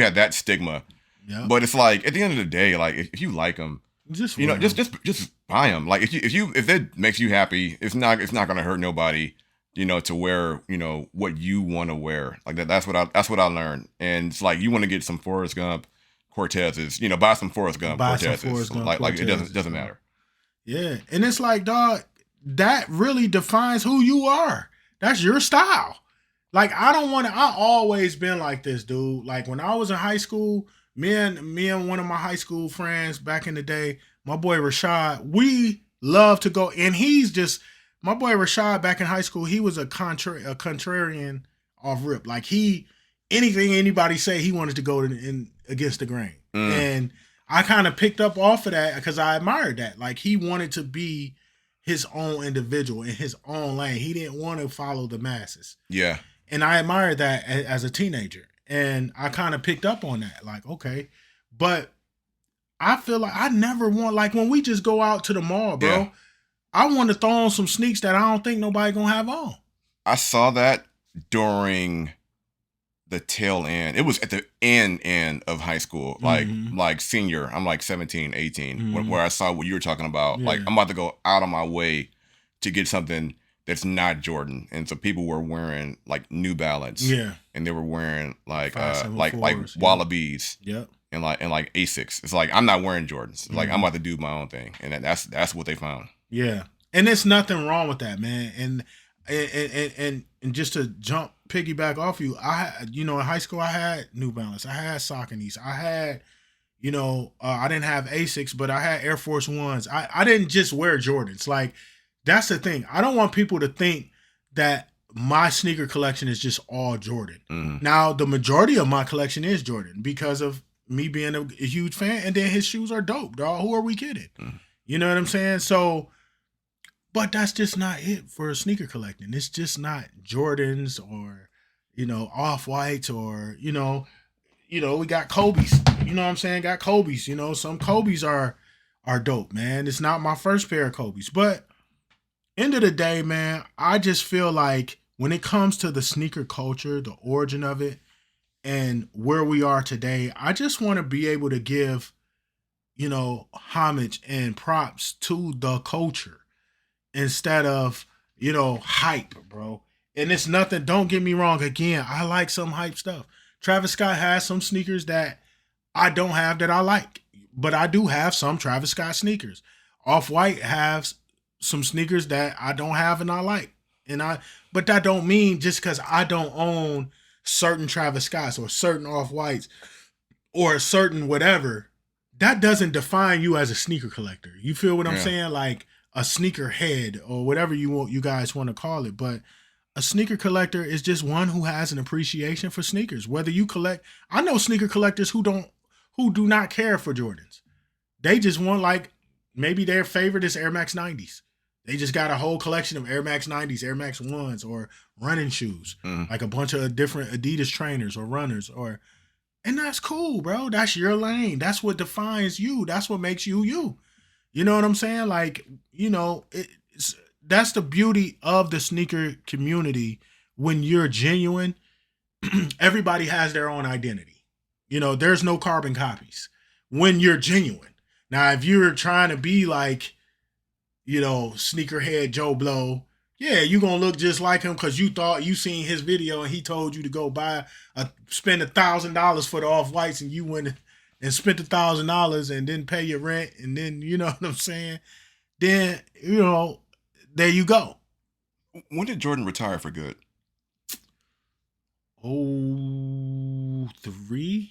had that stigma, yeah. But it's like at the end of the day, like if you like them. Just buy them. Like if that makes you happy, it's not gonna hurt nobody, to wear, what you want to wear. Like that's what I learned. And it's like you want to get some Forrest Gump Cortezes, buy some Forrest Gump Cortezes. Like it doesn't matter. Yeah, and it's like, dog, that really defines who you are. That's your style. Like I always been like this, dude. Like when I was in high school. Me and one of my high school friends back in the day, my boy Rashad, we love to go, and my boy Rashad back in high school, he was a contrarian off rip. Like anything anybody say, he wanted to go in against the grain. And I kind of picked up off of that because I admired that. Like he wanted to be his own individual in his own lane. He didn't want to follow the masses. Yeah. And I admired that as a teenager. And I kind of picked up on that, like, okay. But I feel like I never want, like when we just go out to the mall, bro, yeah. I want to throw on some sneaks that I don't think nobody gonna have on. I saw that during the tail end. It was at the end of high school, like senior. I'm like 17, 18, where I saw what you were talking about. Yeah. Like I'm about to go out of my way to get something that's not Jordan, and so people were wearing like New Balance, and they were wearing like Wallabies, and like Asics. It's like I'm not wearing Jordans. It's like I'm about to do my own thing, and that's what they found. Yeah, and there's nothing wrong with that, man. And just to piggyback off you, in high school I had New Balance, I had Sauconys, I had. I didn't have Asics, but I had Air Force Ones. I didn't just wear Jordans. Like, that's the thing. I don't want people to think that my sneaker collection is just all Jordan. Mm-hmm. Now, the majority of my collection is Jordan because of me being a huge fan, and then his shoes are dope, dog. Who are we kidding? Mm-hmm. You know what I'm saying? So, but that's just not it for sneaker collecting. It's just not Jordans or, Off-Whites or, we got Kobe's. You know what I'm saying? Got Kobe's. Some Kobe's are dope, man. It's not my first pair of Kobe's, but end of the day, man, I just feel like when it comes to the sneaker culture, the origin of it, and where we are today, I just want to be able to give, homage and props to the culture instead of, hype, bro. And it's nothing, don't get me wrong. Again, I like some hype stuff. Travis Scott has some sneakers that I don't have that I like, but I do have some Travis Scott sneakers. Off-White has some sneakers that I don't have and I like. But that don't mean just because I don't own certain Travis Scotts or certain Off-Whites or certain whatever, that doesn't define you as a sneaker collector. You feel what I'm saying? Like a sneaker head or whatever you guys want to call it. But a sneaker collector is just one who has an appreciation for sneakers. Whether you collect, I know sneaker collectors who do not care for Jordans. They just want, like, maybe their favorite is Air Max 90s. They just got a whole collection of Air Max 90s, Air Max 1s, or running shoes. Like a bunch of different Adidas trainers or runners. And that's cool, bro. That's your lane. That's what defines you. That's what makes you you. You know what I'm saying? Like, that's the beauty of the sneaker community. When you're genuine, everybody has their own identity. There's no carbon copies when you're genuine. Now, if you're trying to be like, sneakerhead Joe Blow, yeah, you're going to look just like him because you thought you seen his video and he told you to go spend $1,000 for the Off-Whites and you went and spent $1,000 and didn't pay your rent and then, you know what I'm saying? Then, there you go. When did Jordan retire for good? 03?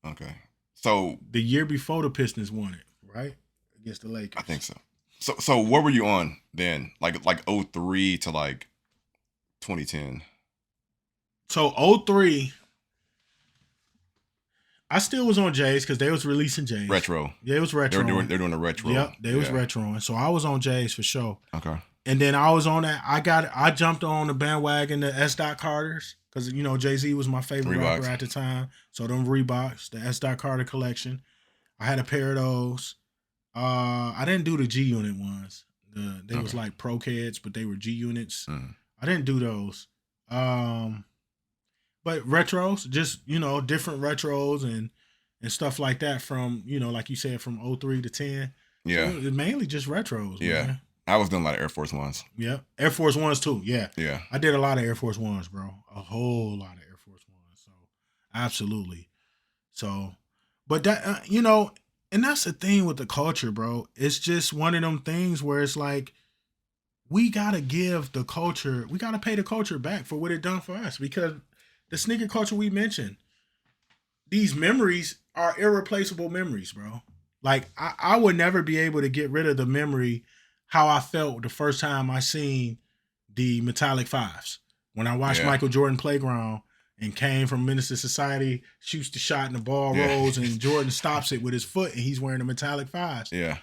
Okay. So the year before the Pistons won it, right? Against the Lakers. I think so. So what were you on then? Like 03 to like 2010. So 03, I still was on J's because they was releasing J's. Retro. Yeah, it was retro. They're doing a retro. Yep, they was retroing. So I was on J's for sure. Okay. And then I was on that. I jumped on the bandwagon, the S. Carters, because Jay-Z was my favorite rapper at the time. So them Reeboks, the S. Carter collection. I had a pair of those. I didn't do the G Unit ones. They was like Pro Kids, but they were G Units. Mm. I didn't do those. But retros, just different retros and stuff like that from like you said from 03 to 10. Yeah, so mainly just retros. Yeah, man. I was doing a lot of Air Force Ones. Yeah, Air Force Ones too. Yeah, yeah. I did a lot of Air Force Ones, bro. A whole lot of Air Force Ones. So absolutely. So, but that and that's the thing with the culture, bro. It's just one of them things where it's like we gotta give the culture, we gotta pay the culture back for what it done for us because the sneaker culture we mentioned, these memories are irreplaceable memories, bro. Like I would never be able to get rid of the memory how I felt the first time I seen the Metallic 5s. When I watched Michael Jordan Playground and came from Minister Society, shoots the shot and the ball rolls and Jordan stops it with his foot and he's wearing the Metallic 5s. Yeah.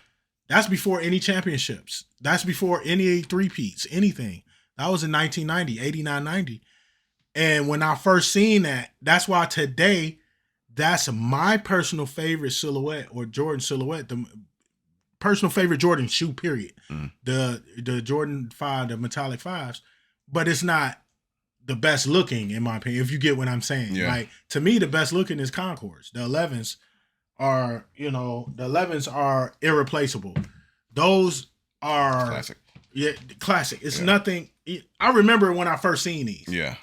That's before any championships. That's before any three-peats, anything. That was in 1990, 89, 90. And when I first seen that, that's why today, that's my personal favorite silhouette or Jordan silhouette, the personal favorite Jordan shoe, period. Mm. The Jordan 5, the Metallic 5s. But it's not the best looking, in my opinion, if you get what I'm saying. Yeah. Like, to me, the best looking is Concords. The 11s are, irreplaceable. Those are classic. Yeah, classic. It's nothing. I remember when I first seen these. Yeah.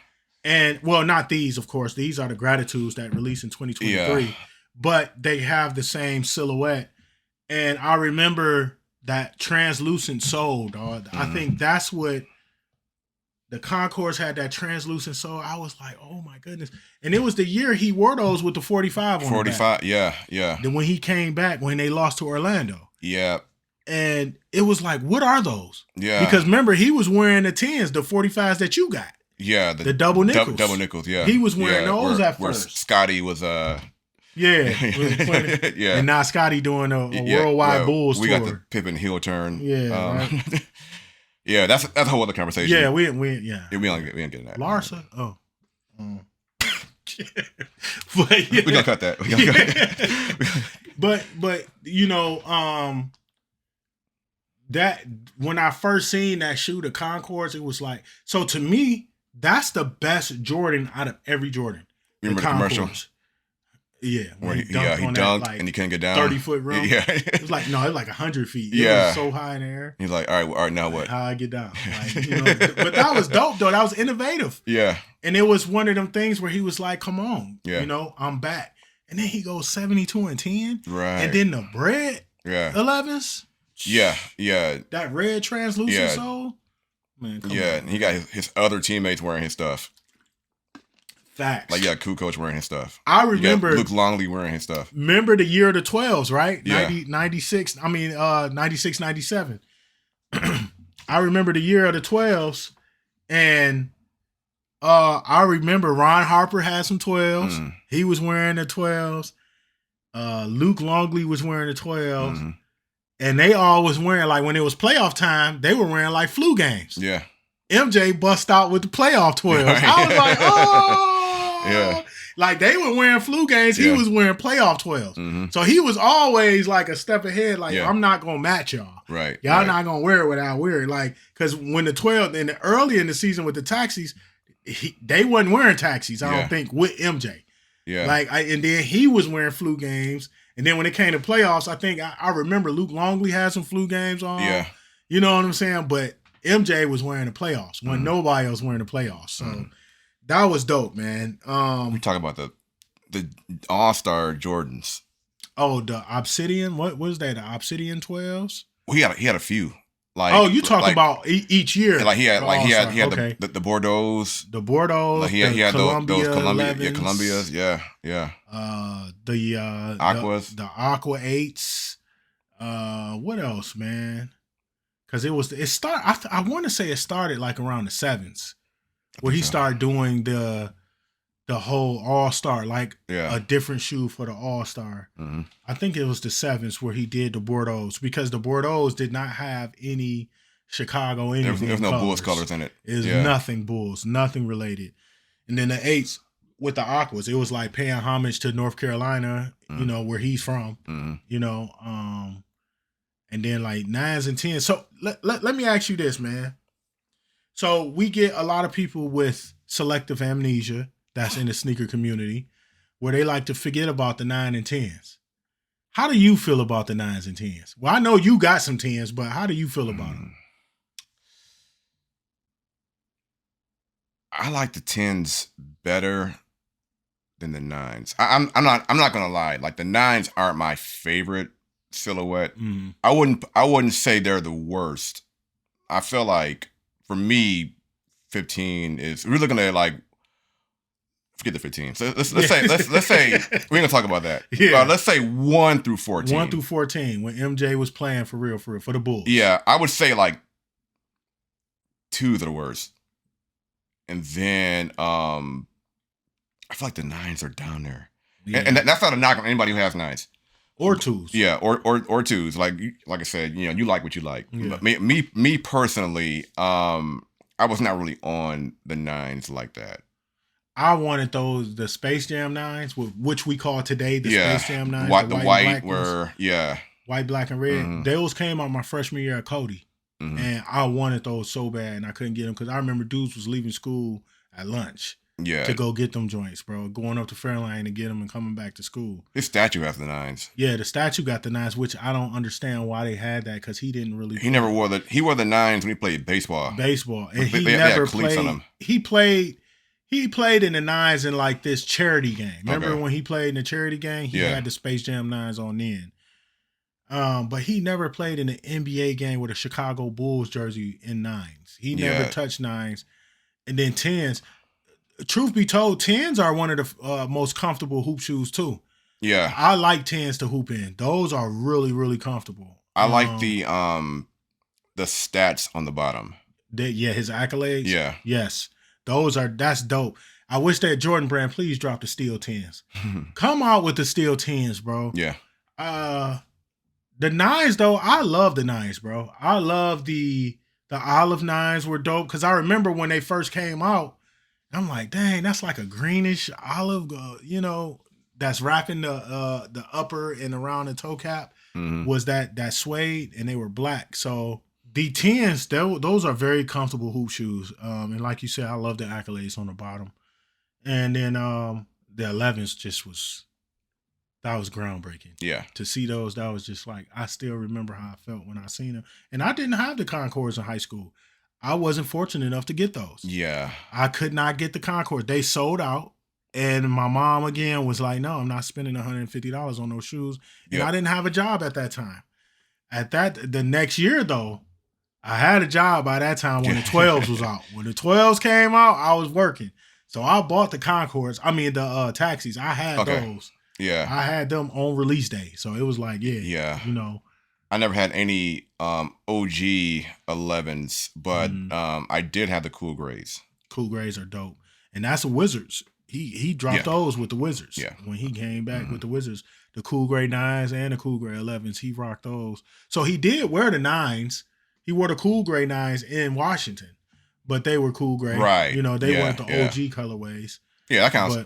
And, well, not these, of course. These are the Gratitudes that released in 2023. Yeah. But they have the same silhouette. And I remember that translucent sole, dog. I think that's what the Concords had, that translucent sole. I was like, oh, my goodness. And it was the year he wore those with the 45 on 45, yeah. Then when he came back, when they lost to Orlando. Yeah. And it was like, what are those? Yeah. Because remember, he was wearing the 10s, the 45s that you got. Yeah. The double nickels. Double nickels, yeah. He was wearing those at where first. Scotty was Yeah. yeah. And now Scotty doing a worldwide Bulls we tour. got the Pippen heel turn. Yeah. Right. Yeah, that's a whole other conversation. Yeah, we ain't getting that. Larsa? Oh. But we're gonna cut that. But that when I first seen that shoe, the Concords, it was like, so to me, that's the best Jordan out of every Jordan. Remember the commercial? Yeah, where he dunked and he couldn't get down. 30-foot rim. Yeah, it was like 100 feet. Yeah, it was so high in the air. He's like, all right, now what? How I get down? But that was dope though. That was innovative. Yeah, and it was one of them things where he was like, "Come on, I'm back." And then he goes 72 and 10, right? And then the bread, 11s, yeah, that red translucent sole, man. Come on, and he got his other teammates wearing his stuff. Facts. Like, Kukoc wearing his stuff. I remember Luke Longley wearing his stuff. Remember the year of the 12s, right? Yeah. 96, 97. I remember the year of the 12s, and I remember Ron Harper had some 12s. Mm. He was wearing the 12s. Luke Longley was wearing the 12s. Mm-hmm. And they all was wearing, like, when it was playoff time, they were wearing like flu games. Yeah. MJ bust out with the playoff 12s. I was like, oh. Yeah. Like, they were wearing flu games. He was wearing playoff 12s. Mm-hmm. So he was always like a step ahead. Like, Yeah. I'm not going to match y'all. Right. Y'all not going to wear it without wearing it. Like, because when the 12, and early in the season with the taxis, they wasn't wearing taxis, I don't think, with MJ. Yeah. Like, and then he was wearing flu games. And then when it came to playoffs, I think I remember Luke Longley had some flu games on. Yeah. You know what I'm saying? But MJ was wearing the playoffs when nobody else wearing the playoffs. So that was dope, man. We talk about the All-Star Jordans. Oh, the Obsidian. What was that? The Obsidian 12s? Well, he had a few. Like, you talk about each year. Like he had okay. the Bordeaux. The Bordeaux. Like he had Columbia those Columbia 11s, Columbias. Yeah. The Aquas. The Aqua 8s. What else, man? Because I want to say it started like around the 7s, where he started doing the whole All-Star, like a different shoe for the All-Star. Mm-hmm. I think it was the 7s where he did the Bordeaux, because the Bordeaux did not have any Chicago anything. There was no Bulls colors in it. It was nothing Bulls, nothing related. And then the 8s with the Aquas, it was like paying homage to North Carolina, you know, where he's from, you know. And then like 9s and 10s. So let me ask you this, man. So we get a lot of people with selective amnesia that's in the sneaker community, where they like to forget about the 9 and 10s. How do you feel about the 9s and 10s? Well, I know you got some 10s, but how do you feel about them? I like the 10s better than the 9s. I'm not gonna lie. Like the 9s aren't my favorite silhouette. I wouldn't say they're the worst. I feel like for me, 15 is, we're looking at like, forget the 15. So let's say we're gonna talk about that. Yeah. Let's say 1 through 14. 1 through 14 when MJ was playing for real for the Bulls. Yeah, I would say like 2 are the worst, and then I feel like the 9s are down there, and that's not a knock on anybody who has 9s or 2s. Yeah, or 2s. Like I said, you know, you like what you like. Yeah. But me personally, I was not really on the 9s like that. I wanted the Space Jam 9s, which we call today the Space Jam 9s. The white were, white, black, and red. Those came out my freshman year at Cody. And I wanted those so bad, and I couldn't get them because I remember dudes was leaving school at lunch to go get them joints, bro. Going up to Fairline to get them and coming back to school. His statue has the 9s. Yeah, the statue got the 9s, which I don't understand why they had that, because he didn't really. He never wore the 9s when he played baseball. And he never played. He played in the 9s in like this charity game. Remember when he played in the charity game? He had the Space Jam 9s on then. But he never played in an NBA game with a Chicago Bulls jersey in 9s. He never touched 9s. And then 10s. Truth be told, 10s are one of the most comfortable hoop shoes too. Yeah. I like 10s to hoop in. Those are really, really comfortable. I like the stats on the bottom. His accolades. Yeah. Yes. That's dope. I wish that Jordan Brand please drop the steel 10s. Come out with the steel 10s, bro. Yeah. The 9s though, I love the 9s, bro. I love the olive 9s were dope, because I remember when they first came out, I'm like, dang, that's like a greenish olive, you know, that's wrapping the upper and around the toe cap was that suede, and they were black. So the 10s, those are very comfortable hoop shoes. And like you said, I love the accolades on the bottom. And then the 11s that was groundbreaking. Yeah. To see those, that was just like, I still remember how I felt when I seen them. And I didn't have the Concords in high school. I wasn't fortunate enough to get those. Yeah. I could not get the Concord. They sold out. And my mom, again, was like, no, I'm not spending $150 on those shoes. And I didn't have a job at that time. The next year, though, I had a job by that time when the 12s was out. When the 12s came out, I was working. So I bought the Concords. I mean, the taxis. I had those. Yeah. I had them on release day. So it was like, you know. I never had any OG 11s, but I did have the Cool Grays. Cool Grays are dope. And that's the Wizards. He dropped those with the Wizards. Yeah. When he came back with the Wizards, the Cool Gray 9s and the Cool Gray 11s, he rocked those. So he did wear the 9s. He wore the Cool Gray 9s in Washington, but they were Cool Gray. Right. You know, they weren't the OG colorways. Yeah, that counts.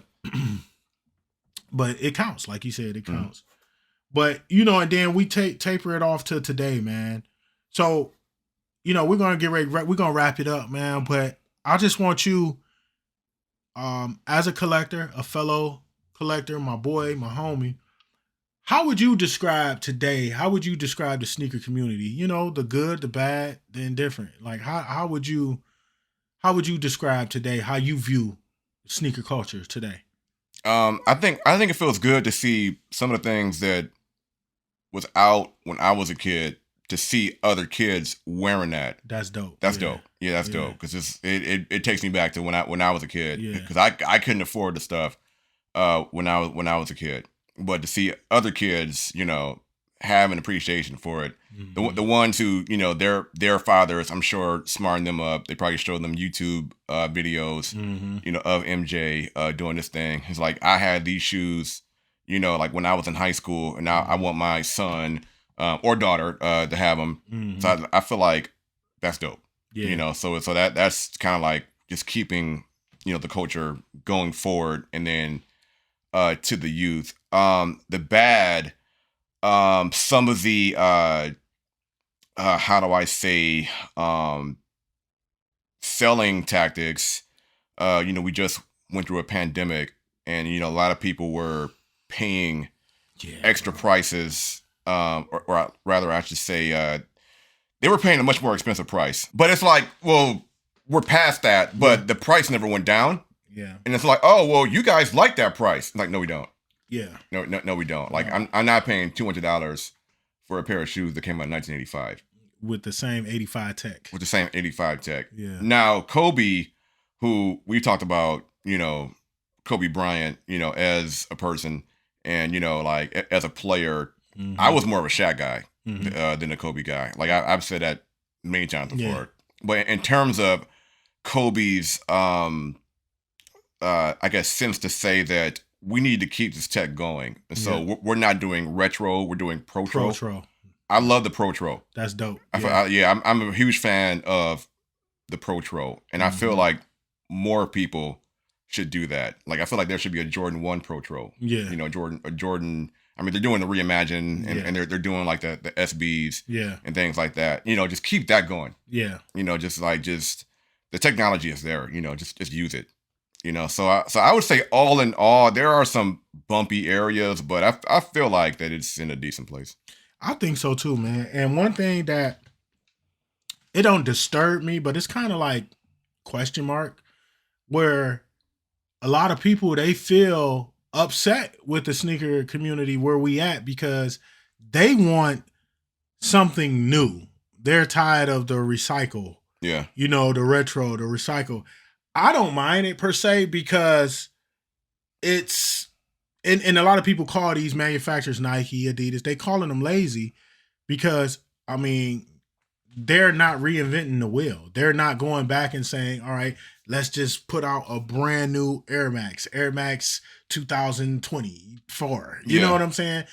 But it counts. Like you said, it counts. But, you know, and then we taper it off to today, man. So, you know, we're going to get ready. We're going to wrap it up, man. But I just want you, as a collector, a fellow collector, my boy, my homie, How would you describe today? How would you describe the sneaker community? You know, the good, the bad, the indifferent. Like how would you describe today how you view sneaker culture today? I think it feels good to see some of the things that was out when I was a kid, to see other kids wearing that. That's dope. That's Yeah. dope. Yeah, that's Yeah. dope because it takes me back to when I was a kid, Yeah. because I couldn't afford the stuff when I was a kid, but to see other kids, have an appreciation for it. Mhm. The ones who, their fathers, I'm sure, smarting them up. They probably showed them YouTube videos, Mhm. of MJ doing this thing. It's like, I had these shoes, like when I was in high school, and now I want my son or daughter to have them. Mhm. So I feel like that's dope. Yeah. So that's kind of like just keeping, the culture going forward, and then to the youth. The bad, some of the how do I say, selling tactics. We just went through a pandemic, and a lot of people were paying Yeah. extra Bro. prices, or rather, I should say, they were paying a much more expensive price. But it's like, well, we're past that, but the price never went down. Yeah. And it's like, oh, well, you guys like that price. It's like, no, we don't. Yeah. No, we don't. Like, No. I'm not paying $200 for a pair of shoes that came out in 1985 With the same 85 tech. with the same 85 tech. Yeah. Now, Kobe, who we talked about, Kobe Bryant, as a person, and, like as a player, Mhm. I was more of a Shaq guy Mhm. than a Kobe guy. Like, I've said that many times before. Yeah. But in terms of Kobe's, I guess, sense to say that we need to keep this tech going. And so Yeah. we're not doing retro, we're doing Protro. Protro. I love the Protro. That's dope. I'm a huge fan of the Protro. And I feel Mhm. like more people should do that. Like, I feel like there should be a Jordan 1 Protro. Yeah. Jordan. I mean, they're doing the Reimagine, and, Yeah. and they're doing like the SBs Yeah. and things like that. Just keep that going. Yeah. Just the technology is there. Just use it. So I would say, all in all, there are some bumpy areas, but I feel like that it's in a decent place. I think so too, man. And one thing that it don't disturb me, but it's kind of like question mark, where a lot of people, they feel upset with the sneaker community where we at, because they want something new. They're tired of the recycle, Yeah. the retro, the recycle. I don't mind it per se, because it's and a lot of people call these manufacturers, Nike, Adidas, they calling them lazy, because I mean, they're not reinventing the wheel. They're not going back and saying, all right, let's just put out a brand new Air Max 2024. You know Yeah. what I'm saying?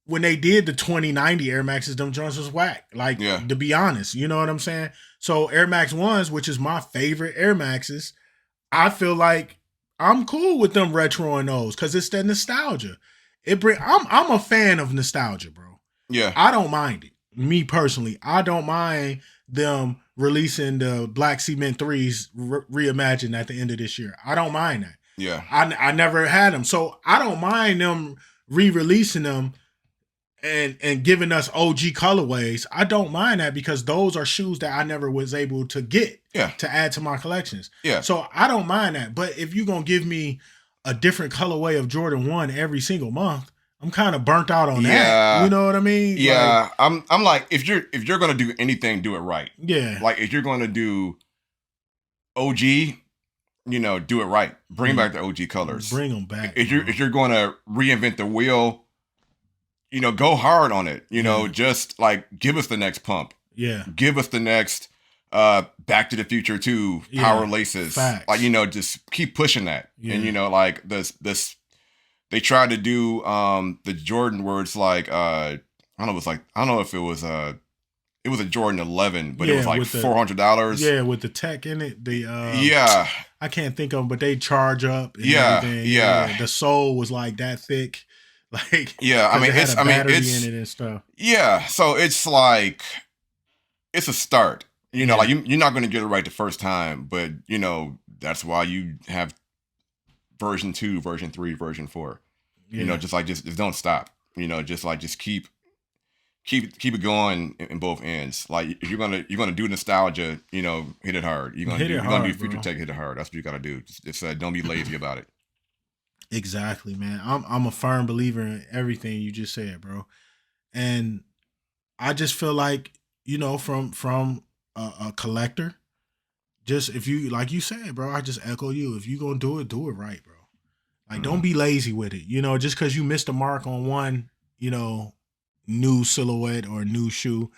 When they did the 2090 Air Maxes, them joints was whack. Like, Yeah. to be honest, you know what I'm saying? So Air Max 1s, which is my favorite Air Maxes, I feel like I'm cool with them retroing those, because it's that nostalgia. I'm a fan of nostalgia, bro. Yeah. I don't mind it. Me personally, I don't mind them releasing the Black Cement 3s reimagined at the end of this year. I don't mind that. Yeah. I never had them, so I don't mind them re-releasing them and giving us OG colorways. I don't mind that, because those are shoes that I never was able to get to add to my collections. Yeah. So I don't mind that. But if you're gonna give me a different colorway of Jordan 1 every single month, I'm kind of burnt out on that. You know what I mean? Yeah. I'm like, if you're gonna do anything, do it right. Yeah. Like, if you're gonna do OG, do it right. Bring back the OG colors. Bring them back. If you're gonna reinvent the wheel, go hard on it. Just like, give us the next pump. Yeah. Give us the next Back to the Future 2 power laces. Facts. Like, just keep pushing that. Yeah. And like this they tried to do the Jordan where it's like, I don't know if it was a Jordan 11, but it was like $400. Yeah, with the tech in it. The yeah. I can't think of them, but they charge up and Yeah, everything. yeah. The sole was like that thick. Like, yeah, I mean, it had it's a battery it's in it and stuff. Yeah, so it's like, it's a start. Yeah. Like, you're not going to get it right the first time, but that's why you have version 2, version 3, version 4. Yeah. Just don't stop. just keep it going in both ends. Like if you're gonna do nostalgia, hit it hard. You're gonna do future tech, hit it hard. That's what you gotta do. Just don't be lazy about it. Exactly, man. I'm a firm believer in everything you just said, bro. And I just feel like, from a collector, just if you, like you said, bro, I just echo you. If you gonna do it right, bro. Like, don't be lazy with it. Just because you missed the mark on one, new silhouette or new shoe,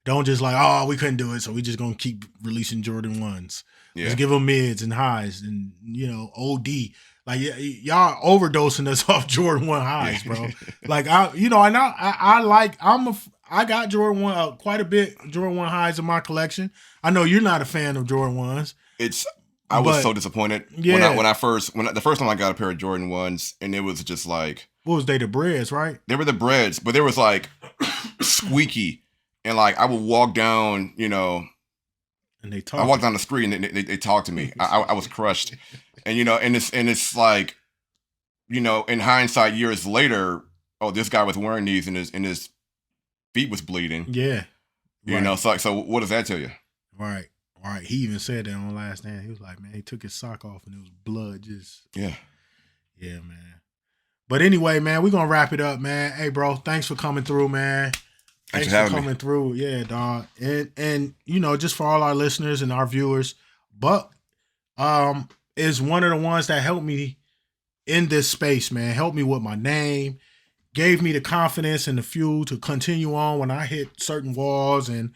don't just like, oh, we couldn't do it, so we just gonna keep releasing Jordan 1s. Yeah. Let's give them mids and highs and, OD. Like, y'all overdosing us off Jordan 1 highs, bro. Like, I got Jordan 1, quite a bit Jordan 1 highs in my collection. I know you're not a fan of Jordan 1s. I was so disappointed when the first time I got a pair of Jordan 1s, and it was just like, what was they, the breads, right? They were the breads, but they was like squeaky, and like I would walk down, and they talk. I walked down the street and they talked to me. I was crushed, and it's like, in hindsight, years later, oh, this guy was wearing these and his feet was bleeding. Yeah, right. So what does that tell you? Right. He even said that on Last Stand. He was like, man, he took his sock off and it was blood. Just yeah, man. But anyway, man, we're gonna wrap it up, man. Hey, bro, thanks for coming through, man. Thanks for coming through. Yeah, dog. And just for all our listeners and our viewers, Buck is one of the ones that helped me in this space, man. Helped me with my name, gave me the confidence and the fuel to continue on when I hit certain walls, and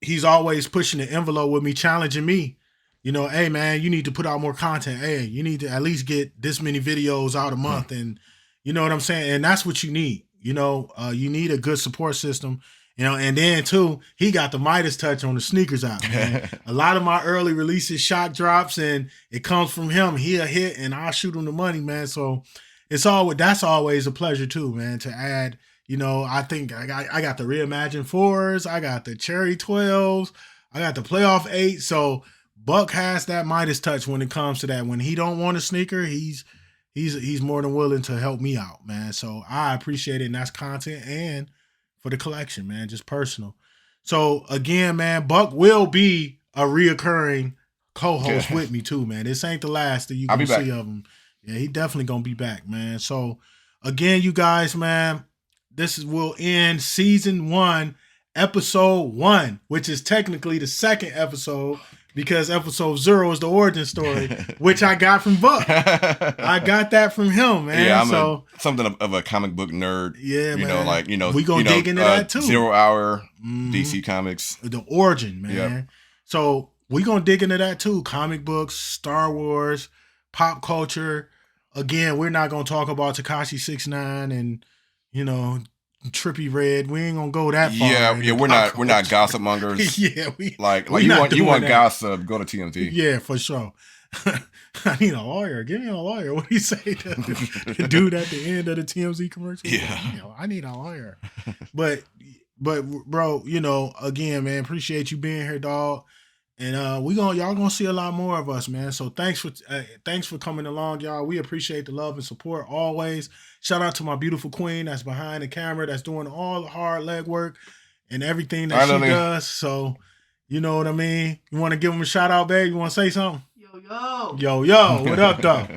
he's always pushing the envelope with me, challenging me. Hey, man, you need to put out more content. Hey, you need to at least get this many videos out a month. And you know what I'm saying? And that's what you need. You need a good support system. And then, too, he got the Midas touch on the sneakers out, man. A lot of my early releases, shock drops, and it comes from him. He'll hit, and I'll shoot him the money, man. So that's always a pleasure, too, man, to add. I think I got the Reimagined 4s. I got the Cherry 12s. I got the Playoff 8. So Buck has that Midas touch when it comes to that. When he don't want a sneaker, he's more than willing to help me out, man. So I appreciate it, and that's content and for the collection, man, just personal. So again, man, Buck will be a reoccurring co-host with me too, man. This ain't the last that you can see of him. Yeah, he definitely gonna be back, man. So again, you guys, man, will end season 1, episode 1, which is technically the second episode because episode 0 is the origin story, which I got from Buck. I got that from him, man. Yeah, I'm something of a comic book nerd. Yeah, man. We gonna dig into that too. 0 Hour, DC Comics, the origin, man. Yep. So we gonna dig into that too. Comic books, Star Wars, pop culture. Again, we're not gonna talk about Tekashi 6ix9ine and Trippy Red. We ain't gonna go that far. Yeah, we're not gossip mongers. Yeah, you want gossip, go to TMZ. Yeah, for sure. I need a lawyer. Give me a lawyer. What do you say to the dude at the end of the TMZ commercial? Yeah, I need a lawyer. But bro, again, man, appreciate you being here, dog. And y'all gonna see a lot more of us, man. So thanks for coming along, y'all. We appreciate the love and support always. Shout out to my beautiful queen that's behind the camera, that's doing all the hard leg work and everything that she does. So you know what I mean. You want to give them a shout out, babe? You want to say something? Yo, what up, though?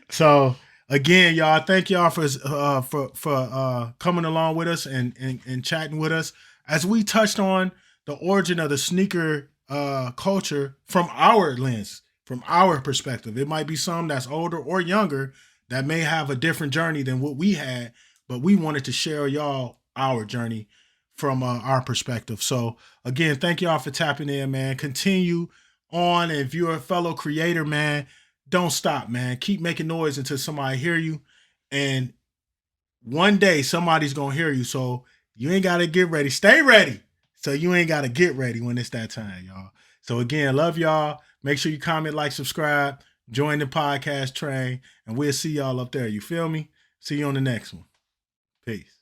So again, y'all, thank y'all for coming along with us and chatting with us as we touched on the origin of the sneaker culture from our lens, from our perspective. It might be some that's older or younger that may have a different journey than what we had, but we wanted to share y'all our journey from our perspective. So again, thank y'all for tapping in, man. Continue on. If you're a fellow creator, man, don't stop, man. Keep making noise until somebody hear you. And one day somebody's gonna hear you. So you ain't gotta get ready. Stay ready. So you ain't got to get ready when it's that time, y'all. So again, love y'all. Make sure you comment, like, subscribe, join the podcast train, and we'll see y'all up there. You feel me? See you on the next one. Peace.